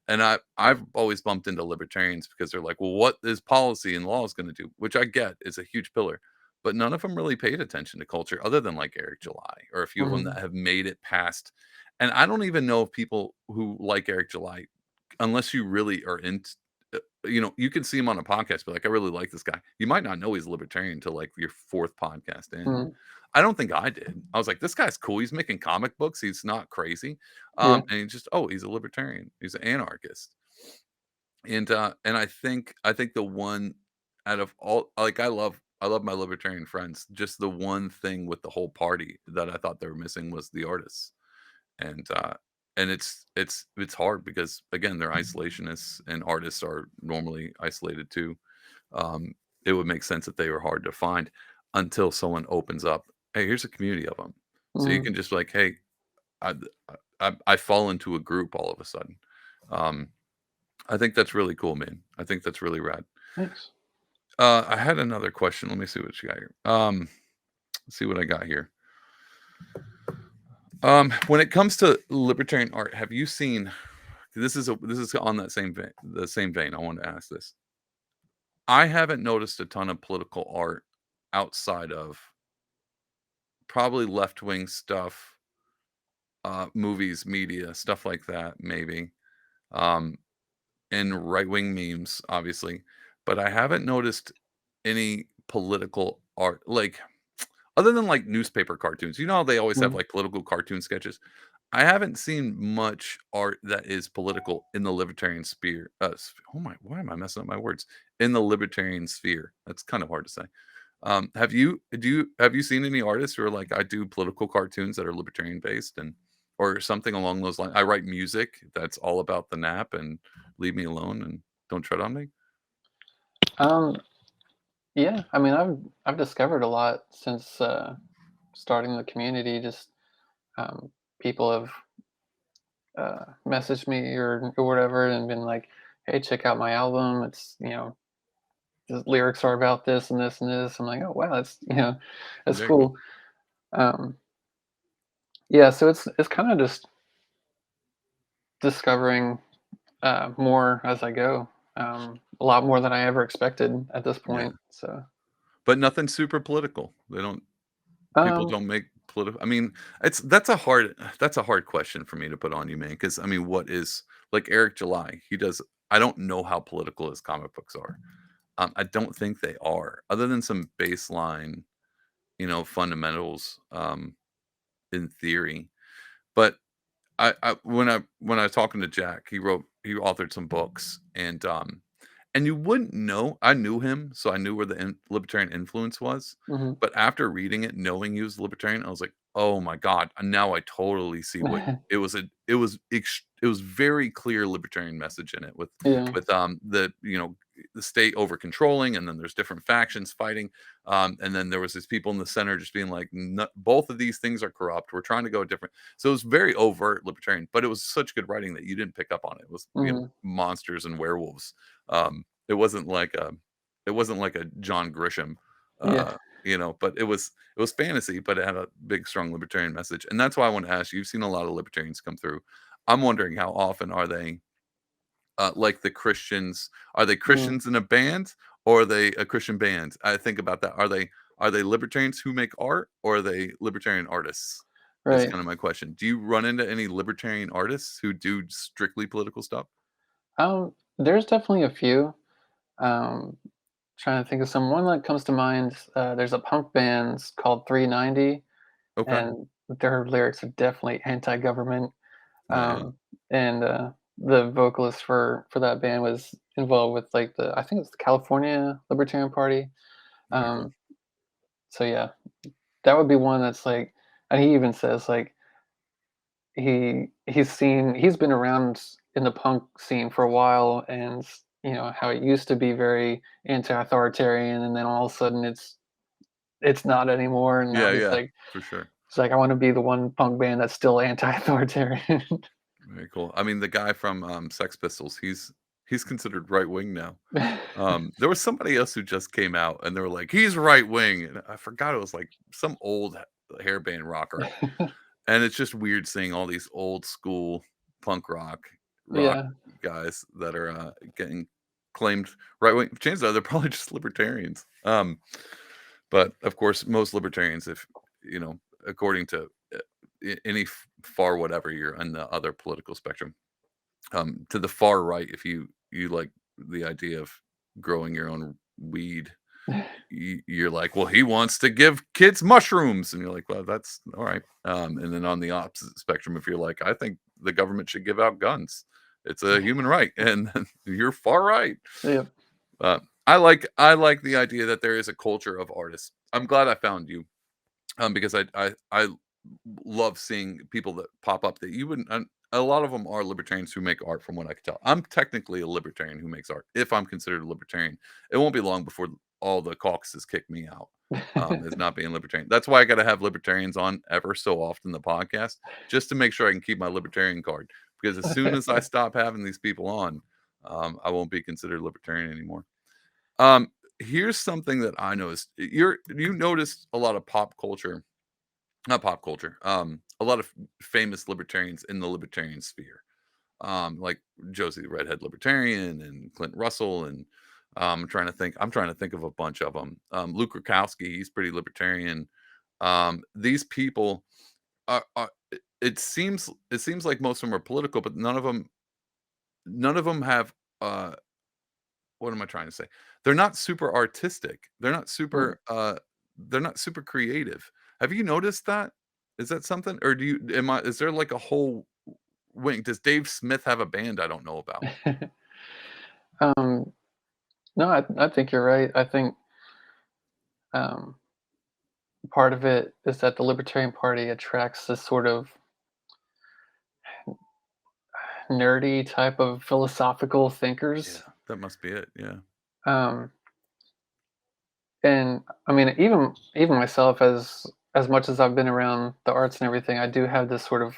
And I've always bumped into libertarians because they're like, well, what is policy and laws going to do? Which I get is a huge pillar, but none of them really paid attention to culture other than like Eric July or a few of them that Mhm. have made it past. And I don't even know if people who like Eric July, unless you really are into, you can see him on a podcast, but like, I really like this guy. You might not know he's a libertarian until like your fourth podcast in. Mhm. I don't think I did. I was like, this guy's cool. He's making comic books. He's not crazy. Yeah. And he's a libertarian. He's an anarchist. And I think the one out of all like I love my libertarian friends. Just the one thing with the whole party that I thought they were missing was the artists. And it's hard because again, they're isolationists and artists are normally isolated too. Um, it would make sense that they were hard to find until someone opens up, "Hey, here's a community of them." So you Mhm. can just like, "Hey, I I fall into a group all of a sudden." Um, I think that's really cool, man. I think that's really rad. Thanks. I had another question. Let me see what you got here. Let's see what I got here. When it comes to libertarian art, have you seen this is on that same vein, the same vein. I want to ask this. I haven't noticed a ton of political art outside of probably left wing stuff, movies, media, stuff like that, maybe. Um, and right wing memes, obviously. But I haven't noticed any political art, like other than like newspaper cartoons. You know how they always have Mhm. like political cartoon sketches? I haven't seen much art that is political in the libertarian sphere. Oh my, why am I messing up my words? In the libertarian sphere. That's kind of hard to say. Have you seen any artists who are like I do political cartoons that are libertarian based and or something along those lines? I write music that's all about the nap and leave me alone and don't tread on me. Um, yeah, I mean, I've discovered a lot since starting the community. Just um, people have messaged me or whatever and been like, "Hey, check out my album. It's the lyrics are about this and this and this." I'm like, "Oh wow, that's that's Very cool. cool." Um, yeah, so it's kind of just discovering more as I go. A lot more than I ever expected at this Yeah. point. So, But nothing super political. They don't people um, don't make political? I mean, that's a hard question for me to put on you, man. Because I mean, what is like Eric July? He does. I don't know how political his comic books are. I don't think they are, other than some baseline, fundamentals, in theory. But when I was talking to Jack, he authored some books, and you wouldn't know. I knew him, so I knew where the libertarian influence was. Hmm. But after reading it, knowing he was libertarian, I was like, oh my god! Now I totally see what it was. It was very clear libertarian message in it Yeah. with the state over controlling, and then there's different factions fighting, and then there was these people in the center just being like, both of these things are corrupt. We're trying to go a different. So it was very overt libertarian, but it was such good writing that you didn't pick up on it. It was Hmm. monsters and werewolves. It wasn't like a John Grisham, Yeah. but it was fantasy, but it had a big, strong libertarian message, and that's why I want to ask you. You've seen a lot of libertarians come through. I'm wondering how often are they like the Christians? Are they Mm. Christians in a band, or are they a Christian band? I think about that. Are they libertarians who make art, or are they libertarian artists? Is Right. kind of my question. Do you run into any libertarian artists who do strictly political stuff? There's definitely a few. Um, Trying to think of some. One that comes to mind. There's a punk band called 390, Okay. and their lyrics are definitely anti-government. Yeah, yeah. And the vocalist for that band was involved with like I think it's the California Libertarian Party. Very cool. Um, so yeah, that would be one that's like, and he even says like he's been around in the punk scene for a while, and how it used to be very anti-authoritarian, and then all of a sudden it's not anymore, and now Yeah, yeah, for sure. he's like, I want to be the one punk band that's still anti-authoritarian. Very cool. I mean, the guy from Sex Pistols, he's considered right wing now. There was somebody else who just came out, and they were like, he's right wing, and I forgot it was like some old hairband rocker, and it's just weird seeing all these old school punk rock Yeah. guys that are getting claimed right wing. Chances are they're probably just libertarians. But of course, most libertarians, if according to any far whatever you're on the other political spectrum, to the far right, if you like the idea of growing your own weed, you're like, well, he wants to give kids mushrooms, and you're like, well, that's all right. And then on the opposite spectrum, if you're like, I think the government should give out guns, it's a human right, and then you're far right. Yeah. I like the idea that there is a culture of artists. I'm glad I found you, because I love seeing people that pop up that you wouldn't. A lot of them are libertarians who make art, from what I can tell. I'm technically a libertarian who makes art. If I'm considered a libertarian, it won't be long before all the caucuses kick me out as not being libertarian. That's why I got to have libertarians on ever so often the podcast, just to make sure I can keep my libertarian card. Because as soon as I stop having these people on, I won't be considered libertarian anymore. Um, Here's something that I noticed. You noticed a lot of pop culture, not pop culture. A lot of famous libertarians in the libertarian sphere, like Josie the Redhead Libertarian and Clint Russell, and I'm trying to think of a bunch of them. Luke Rukowski, he's pretty libertarian. These people it seems like most of them are political, but none of them have what am I trying to say? They're not super artistic. Mm. They're not super creative. Have you noticed that? Is that something? Or is there like a whole wing? Does Dave Smith have a band I don't know about? um, no, I think you're right. I think um, part of it is that the Libertarian Party attracts this sort of nerdy type of philosophical Yeah, thinkers. that must be it. Yeah. Um, and I mean, even myself, as much as I've been around the arts and everything, I do have this sort of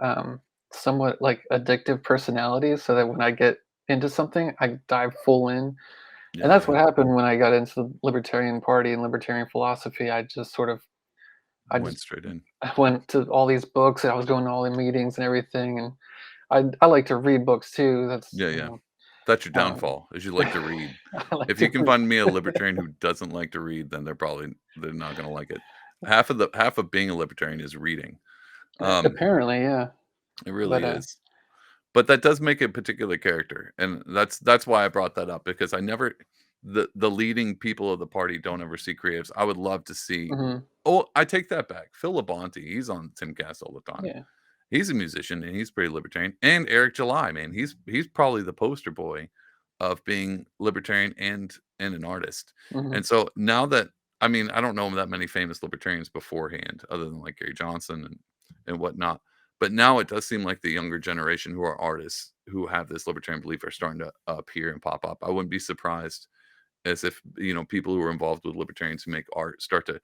um, somewhat like addictive personality. So that when I get into something, I dive full in. And Yeah, that's yeah. what happened when I got into the Libertarian Party and libertarian philosophy. I Went just straight in. I went to all these books, and I was going to all the meetings and everything. And I like to read books too. Yeah, yeah. That's your Um, downfall, is you like to read. I like If you to can read. find me a libertarian who doesn't like to read, then they're not gonna like it. half of being a libertarian is reading. Um, Apparently, yeah. it But really is. But that does make a particular character, and that's why I brought that up because I never the leading people of the party don't ever see creatives. I would love to see. mhm, Oh, I take that back. Phil Labonte, he's on Timcast all the time. yeah. He's a musician and he's pretty libertarian. And Eric July, man, he's probably the poster boy of being libertarian and an artist. Mhm, And so now that I mean, I don't know that many famous libertarians beforehand, other than like Gary Johnson and whatnot. But now it does seem like the younger generation who are artists who have this libertarian belief are starting to appear and pop up. I wouldn't be surprised as if people who are involved with libertarians who make art start to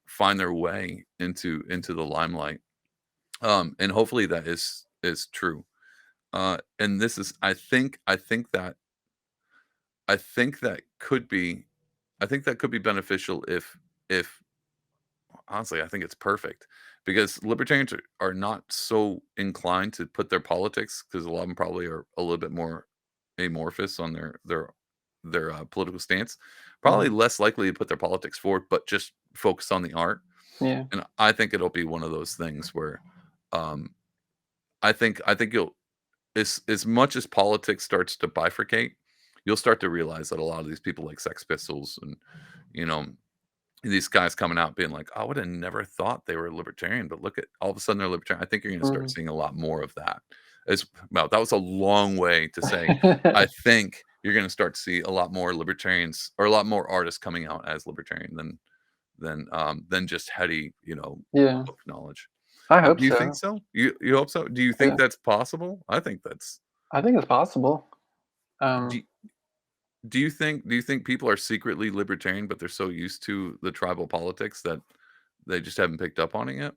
find their way into the limelight, and hopefully that is true. And this is I think that could be I think that could be beneficial if honestly I think it's perfect because libertarians are not so inclined to put their politics because a lot of them probably are a little bit more amorphous on their political stance, probably mhm, less likely to put their politics forward, but just focus on the art. yeah, And I think it'll be one of those things where um, I think you'll as much as politics starts to bifurcate, you'll start to realize that a lot of these people like Sex Pistols and you know these guys coming out being like, I would have never thought they were libertarian, but look at all of a sudden they're libertarian. I think you're going to start mhm. seeing a lot more of that. As well, that was a long way to say. I think you're going to start to see a lot more libertarians or a lot more artists coming out as libertarian than just heady, Yeah, book knowledge. I hope Do you think so, so? You hope so? Do you think yeah. that's possible? I think that's. I think it's possible. Do, Um, do you think people are secretly libertarian, but they're so used to the tribal politics that they just haven't picked up on it yet?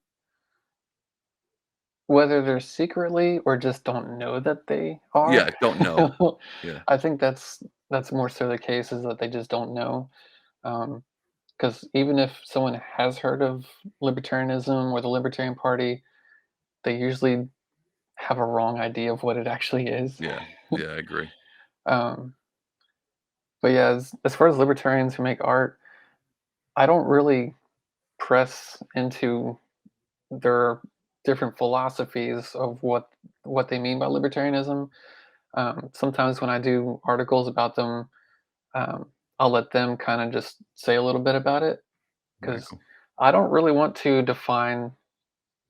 Whether they're secretly or just don't know that they Yeah, are, don't know. Yeah, I think that's more so the case is that they just don't know. Because even if someone has heard of libertarianism or the Libertarian Party, they usually have a wrong idea of what it actually is. yeah, yeah, I agree. Um, but yeah, as far as libertarians who make art, I don't really press into their different philosophies of what they mean by libertarianism. Sometimes when I do articles about them, I'll let them kind of just say a little bit about it Very because cool. I don't really want to define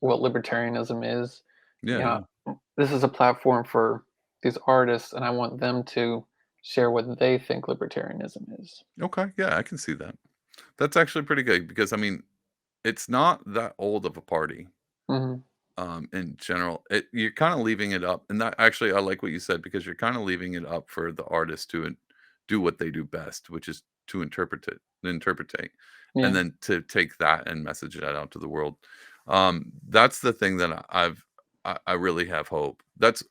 what libertarianism is. Yeah, You know, yeah. this is a platform for these artists, and I want them to share what they think libertarianism is. Okay, yeah, I can see that. That's actually pretty good because, I mean, it's not that old of a party, Hmm. in general. You're kinda leaving it up and that actually, I like what you said because you're kinda leaving it up for the artist to do what they do best, which is to interpretate, and Yeah. then to take that and message that out to the world. That's the thing that I really have hope.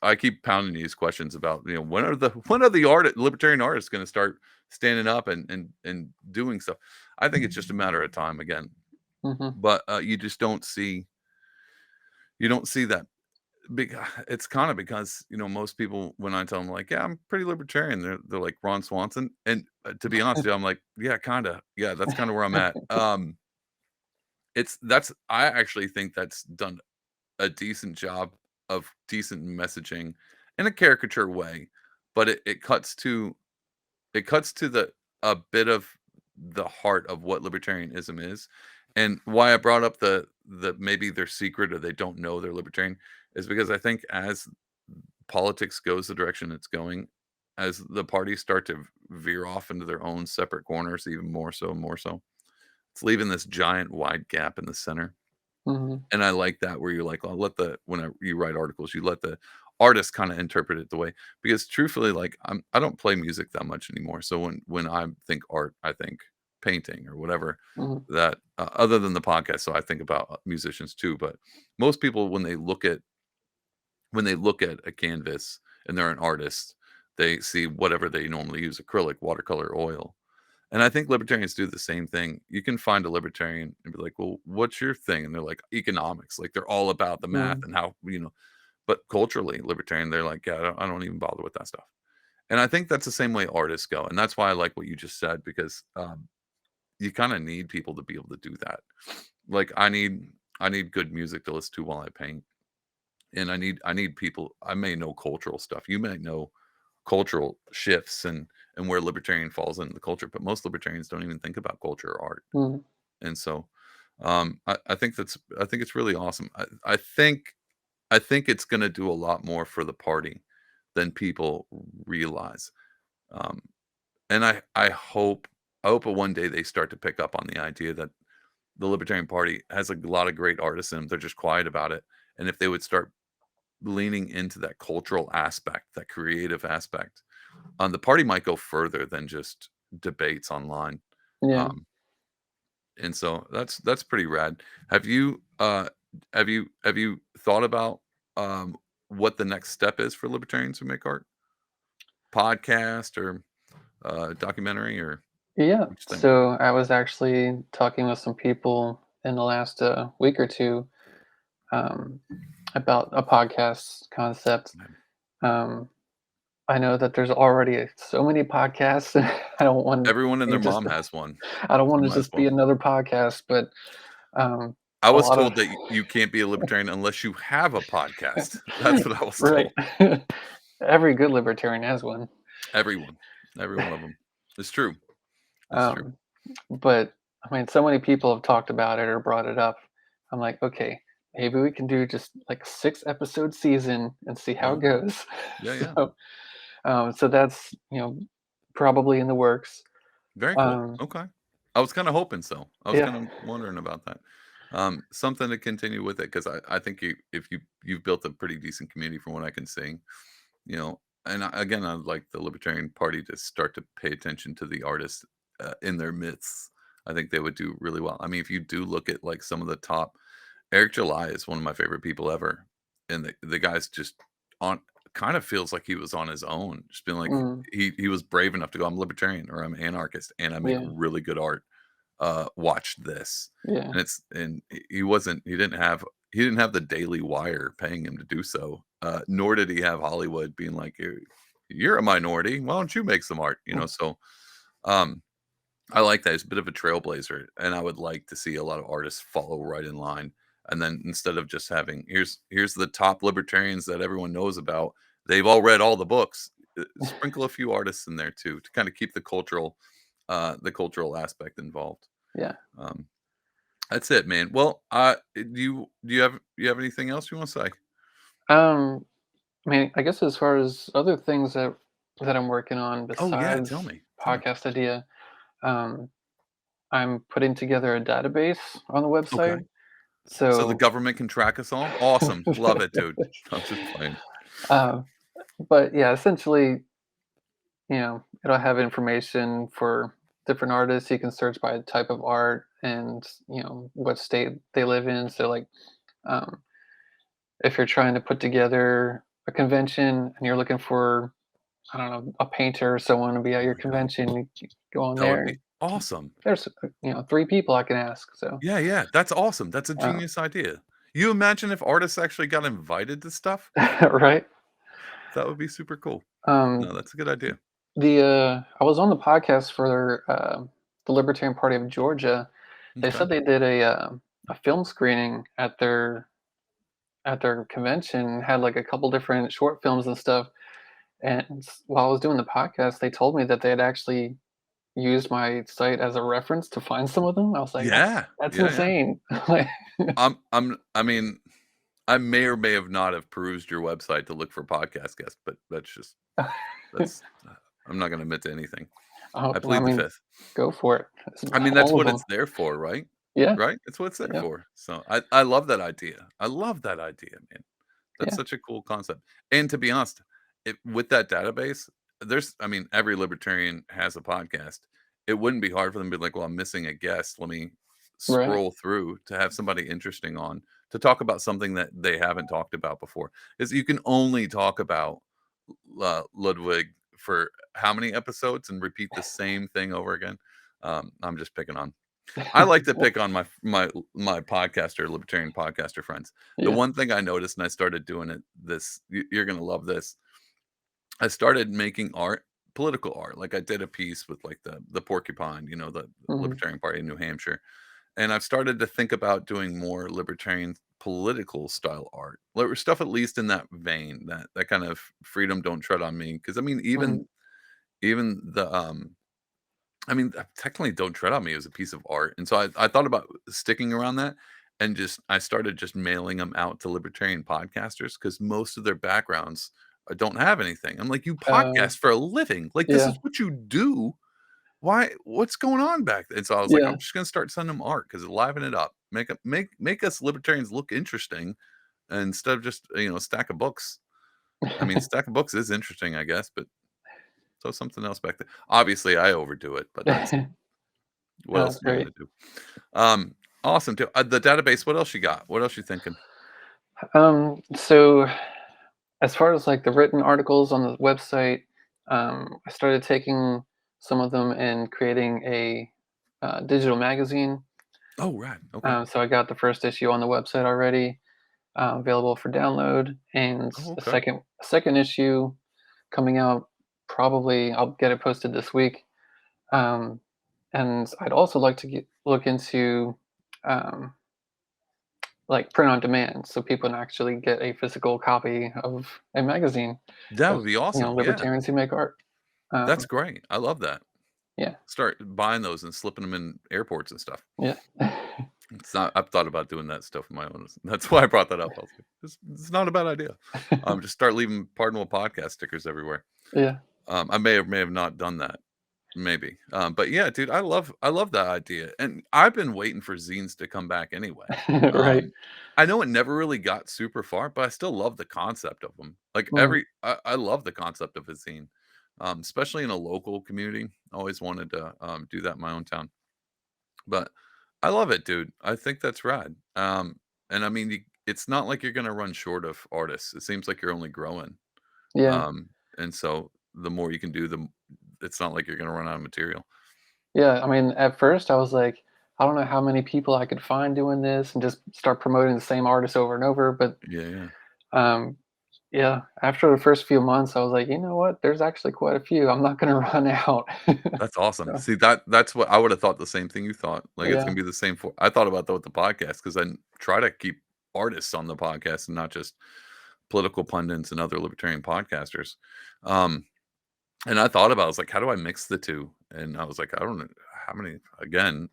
I keep pounding these questions about, when are the libertarian artists gonna start standing up and doing stuff? I think it's just a matter of time again, Hmm. but, you don't see that big it's kinda because, most people, when I tell them, like, "Yeah, I'm pretty libertarian," they're like, "Ron Swanson?" And, to be honest with you, I'm like, "Yeah, kinda. Yeah, that's kinda where I'm at." I actually think that's done a decent job of decent messaging in a caricature way, but it cuts to the a bit of the heart of what libertarianism is, and why I brought up the maybe they're secret or they don't know they're libertarian is because I think as politics goes the direction it's going, as the parties start to veer off into their own separate corners, even more so and more so, it's leaving this giant wide gap in the center. Hmm. And I like that where you're like, "I'll let the" you write articles, you let the artist kinda interpret it the way because truthfully, like, I don't play music that much anymore, so when I think art, I think painting or whatever Hmm. that, other than the podcast, so I think about, musicians too, but most people, when they look at a canvas and they're an artist, they see whatever they normally use, acrylic, watercolor, oil. And I think libertarians do the same thing. You can find a libertarian and be like, "Well, what's your thing?" And they're like, "Economics." Like they're all about the math Hmm. and how. But culturally, libertarian, they're like, "Yeah, I don't even bother with that stuff." And I think that's the same way artists go. And that's why I like what you just said because you kind of need people to be able to do that. Like I need good music to listen to while I paint, and I need people. I may know cultural stuff. You may know cultural shifts and where libertarian falls into the culture, but most libertarians don't even think about culture or art. Mm. And so I think it's really awesome. I think it's going to do a lot more for the party than people realize. Um, and I hope one day they start to pick up on the idea that the Libertarian Party has a lot of great artists in them. They're just quiet about it. And if they would start leaning into that cultural aspect, that creative aspect, the party might go further than just debates online. Yeah. Um, and so that's pretty rad. Have you thought about what the next step is for Libertarians Who Make Art? Podcast or documentary, or Yeah. what you think? So I was actually talking with some people in the last week or two, um, about a podcast concept. Man, Um, I know that there's already so many podcasts. I don't want everyone and it their just. mom has one. I don't want You to might as just be well. another podcast, but um, I a was lot of told that you can't be a libertarian unless you have a podcast. That's what I was right. told. Every good libertarian has one. Everyone, every one of them. It's true. It's true. Um, but I mean, so many people have talked about it or brought it up. I'm like, okay, maybe we can do just like a 6 episode season and see how it Oh, goes. yeah, yeah. So that's probably in the works. Very cool. Um, Okay. I was kind of hoping so. I was yeah, kind of wondering about that. Something to continue with it because I think if you've built a pretty decent community from what I can see, you know. And again, I'd like the Libertarian Party to start to pay attention to the artists in their myths. I think they would do really well. I mean, if you do look at like some of the top, Eric July is one of my favorite people ever, and the guy's just on. Kind of feels like he was on his own, just being like mm, he was brave enough to go, I'm libertarian or I'm anarchist and I make yeah, really good art. Watch this. yeah, And he didn't have the Daily Wire paying him to do so. Nor did he have Hollywood being like, you're a minority. Why don't you make some art? So um I like that. He's a bit of a trailblazer, and I would like to see a lot of artists follow right in line. And then instead of just having here's the top libertarians that everyone knows about, they've all read all the books. Sprinkle a few artists in there too to kind of keep the cultural aspect involved. yeah. Um, that's it, man. Well, do you have anything else you want to say? Um, I mean, I guess as far as other things that I'm working on Oh yeah, tell besides me, tell me. podcast idea, um, I'm putting together a database on the Okay, website. so the So, government can track us all. Awesome, love it, dude. I'm just playing. um, but yeah, essentially, it'll have information for different artists. You can search by type of art and what state they live in. So, like, um, if you're trying to put together a convention and you're looking for, I don't know, a painter or someone to be Oh at your my god, convention, you go on that would there. be awesome. There's 3 people I can ask. So, Yeah, yeah, that's awesome. That's a uh, genius idea. You imagine if artists actually got invited to stuff? right. That would be super cool. No, Um, that's a good idea. I was on the podcast for the Libertarian Party of Georgia. They Okay. said they did a film screening at their convention, had like a couple different short films and stuff. And while I was doing the podcast, they told me that they had actually used my site as a reference to find some of them. I was like, Yeah. that's Yeah, yeah. insane. Like, I mean, I may or may have not have perused your website to look for podcast guests, but that's I'm not gonna admit to anything. oh, I I plead the mean, fifth. go for it. I mean, that's All of what them. it's there for, right? Yeah, Right? It's what it's there yeah, for. So I love that idea. I love that idea, man. That's yeah, such a cool concept. And to be honest, with that database, I mean, every libertarian has a podcast. It wouldn't be hard for them to be like, well, I'm missing a guest. Let me right. scroll through to have somebody interesting on to talk about something that they haven't talked about before. Is you can only talk about Ludwig for how many episodes and repeat the same thing over again. I'm just picking on I like to pick on my podcaster, libertarian podcaster friends. The Yeah. one thing I noticed, and I started doing it you're gonna love this. I started making art political art. Like I did a piece with like the porcupine, the Mhm. Libertarian Party in New Hampshire, and I've started to think about doing more libertarian political style art, like stuff at least in that vein, that kind of freedom, don't tread on me. Because I mean, Mhm. even technically, Don't Tread on Me is a piece of art, and so I thought about sticking around that, and I started just mailing them out to libertarian podcasters because most of their backgrounds don't have anything. I'm like, you Uh, podcast for a living, like this yeah. is what you do. Why? What's going on back then? So I was like, Yeah. I'm just gonna start sending them art because liven it up, make us libertarians look interesting instead of just a stack of books. I mean, stack of books is interesting, I guess, but so something else back there. Obviously, I overdo it, but that's what Oh, else that's am I great. gonna do? Um, Awesome too. The database, what else you got? What else you thinking? So as far as like the written articles on the website, I started taking some of them and creating a digital magazine. Oh, right. Okay. So I got the first issue on the website already, available for download, and Oh, a okay. second issue coming out. Probably I'll get it posted this week. Um, and I'd also like to look into um, like print on demand, so people can actually get a physical copy of a magazine That of would be awesome. Yeah, libertarians who make art. that's Um, great. I love that. yeah, Start buying those and slipping them in airports and stuff. yeah, It's not. I've thought about doing that stuff on my own. That's why I brought that up. I was like, it's not a bad idea. Just start leaving Pardonable podcast stickers everywhere. yeah, I may have not done that. Maybe. But yeah, dude, I love that idea. And I've been waiting for zines to come back anyway. right. I know it never really got super far, but I still love the concept of them. Like Mm, I love the concept of a zine. Especially in a local community. I always wanted to do that in my own town. But I love it, dude. I think that's rad. And I mean, it's not like you're gonna run short of artists. It seems like you're only growing. yeah, Um, and so the more you can do, it's not like you're gonna run out of material. yeah. I mean, at first I was like, I don't know how many people I could find doing this, and just start promoting the same artist over and over. But Yeah, yeah. um, yeah, after the first few months, I was like, you know what? There's actually quite a few. I'm not gonna run out. That's awesome. So, See, that's what I would have thought, the same thing you thought. Like it's yeah, gonna be the same for I thought about that with the podcast because I try to keep artists on the podcast and not just political pundits and other libertarian podcasters. Um, and I thought about I was like, how do I mix the two? And I was like, I don't know how many again,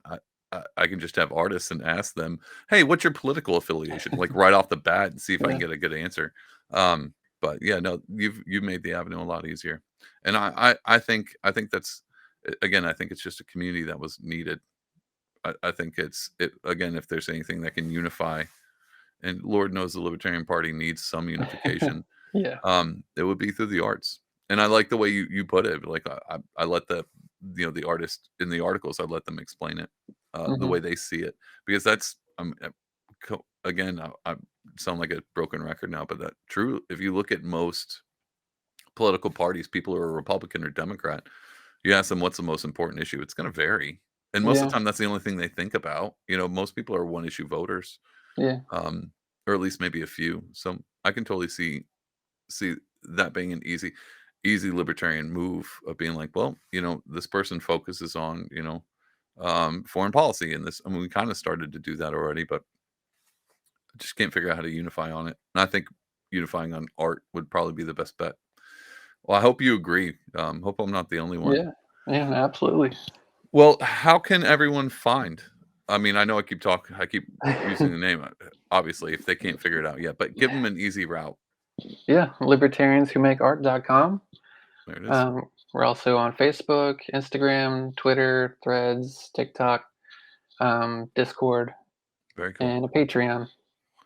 I can just have artists and ask them, hey, what's your political affiliation? Like right off the bat and see if I can yeah, get a good answer. But yeah, no, you've made the avenue a lot easier. And I think that's again, I think it's just a community that was needed. I think it again, if there's anything that can unify, and Lord knows the Libertarian Party needs some unification, yeah. it would be through the arts. And I like the way you put it. Like I let the artist in the articles, I let them explain it the Hmm. way they see it because that's again, I sound like a broken record now, but that true. If you look at most political parties, people who are Republican or Democrat, you ask them what's the most important issue, it's going to vary. And most of Yeah, the time, that's the only thing they think about. Most people are one issue voters, yeah, um, or at least maybe a few. So I can totally see that being an easy libertarian move of being like, well, this person focuses on, foreign policy and this. I mean, we kind of started to do that already, but I just can't figure out how to unify on it. And I think unifying on art would probably be the best bet. Well, I hope you agree. Hope I'm not the only one. yeah, yeah. Absolutely. Well, how can everyone find? I mean, I know I keep using the name, obviously, if they can't figure it out yet, but give them an easy route. Yeah, libertarianswhomakeart.com. There it is. We're also on Facebook, Instagram, Twitter, Threads, TikTok, Discord, Very cool. and a Patreon.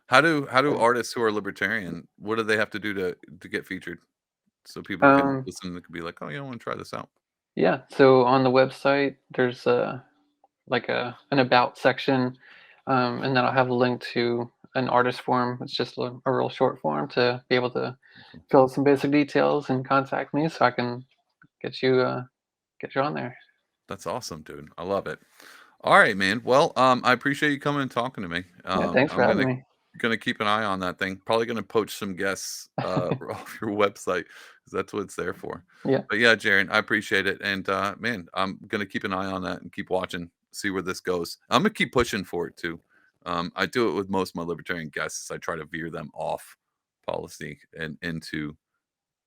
How do So, artists who are libertarian, what do they have to do to get featured? So people can um, listen and can be like, "Oh, yeah, I wanna try this out." yeah, so on the website, there's like an about section, and then I'll have a link to an artist form. It's just a real short form to be able to Cool. fill out some basic details and contact me, so I can get you uh, get you on there. That's awesome, dude. I love it. Alright, man. Well, I appreciate you coming and talking to me. Yeah, thanks for I'm having gonna me. gonna keep an eye on that thing. Probably gonna poach some guests off your website because that's what it's there for. Yeah. But yeah, Jaron, I appreciate it, and man, I'm gonna keep an eye on that and keep watching, see where this goes. I'm gonna keep pushing for it too. I do it with most of my libertarian guests. I try to veer them off policy and into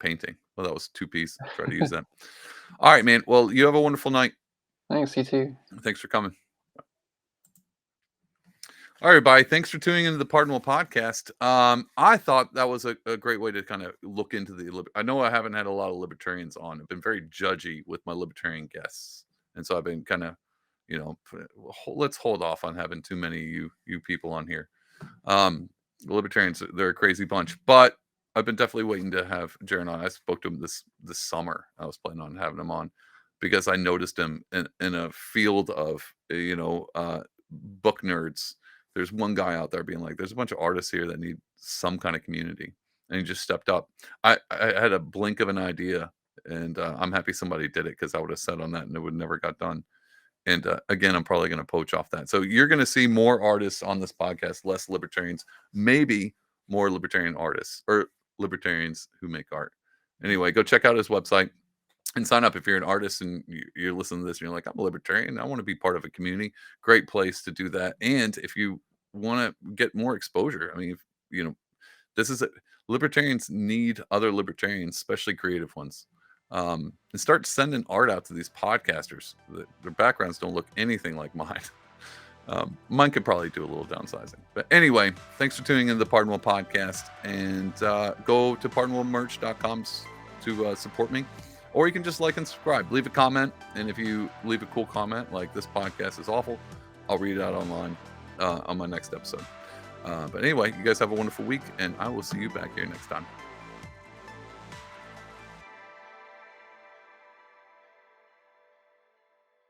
painting. Well, that was two piece. Try to use that. All right, man. Well, you have a wonderful night. Thanks, you too. Thanks for coming. All right, everybody. Thanks for tuning into the Pardonable podcast. I thought that was a great way to kind of look into I know I haven't had a lot of libertarians on. I've been very judgy with my libertarian guests. And so I've been kind of, let's hold off on having too many you people on here. The libertarians, they're a crazy bunch. But I've been definitely waiting to have Jaron on. I spoke to him this summer. I was planning on having him on because I noticed him in a field of, book nerds. There's one guy out there being like, there's a bunch of artists here that need some kind of community. And he just stepped up. I had a blink of an idea, and I'm happy somebody did it because I would have sat on that and it would never got done. And again, I'm probably going to poach off that. So you're going to see more artists on this podcast, less libertarians, maybe more libertarian artists or libertarians who make art. Anyway, go check out his website and sign up if you're an artist and you're listening to this and you're like, I'm a libertarian. I want to be part of a community. Great place to do that. And if you want to get more exposure, I mean, this is libertarians need other libertarians, especially creative ones. And start sending art out to these podcasters. Their backgrounds don't look anything like mine. Mine could probably do a little downsizing. But anyway, thanks for tuning into the Pardonable podcast. And go to pardonablemerch.com to support me. Or you can just like and subscribe. Leave a comment. And if you leave a cool comment, like this podcast is awful, I'll read it out online on my next episode. But anyway, you guys have a wonderful week. And I will see you back here next time.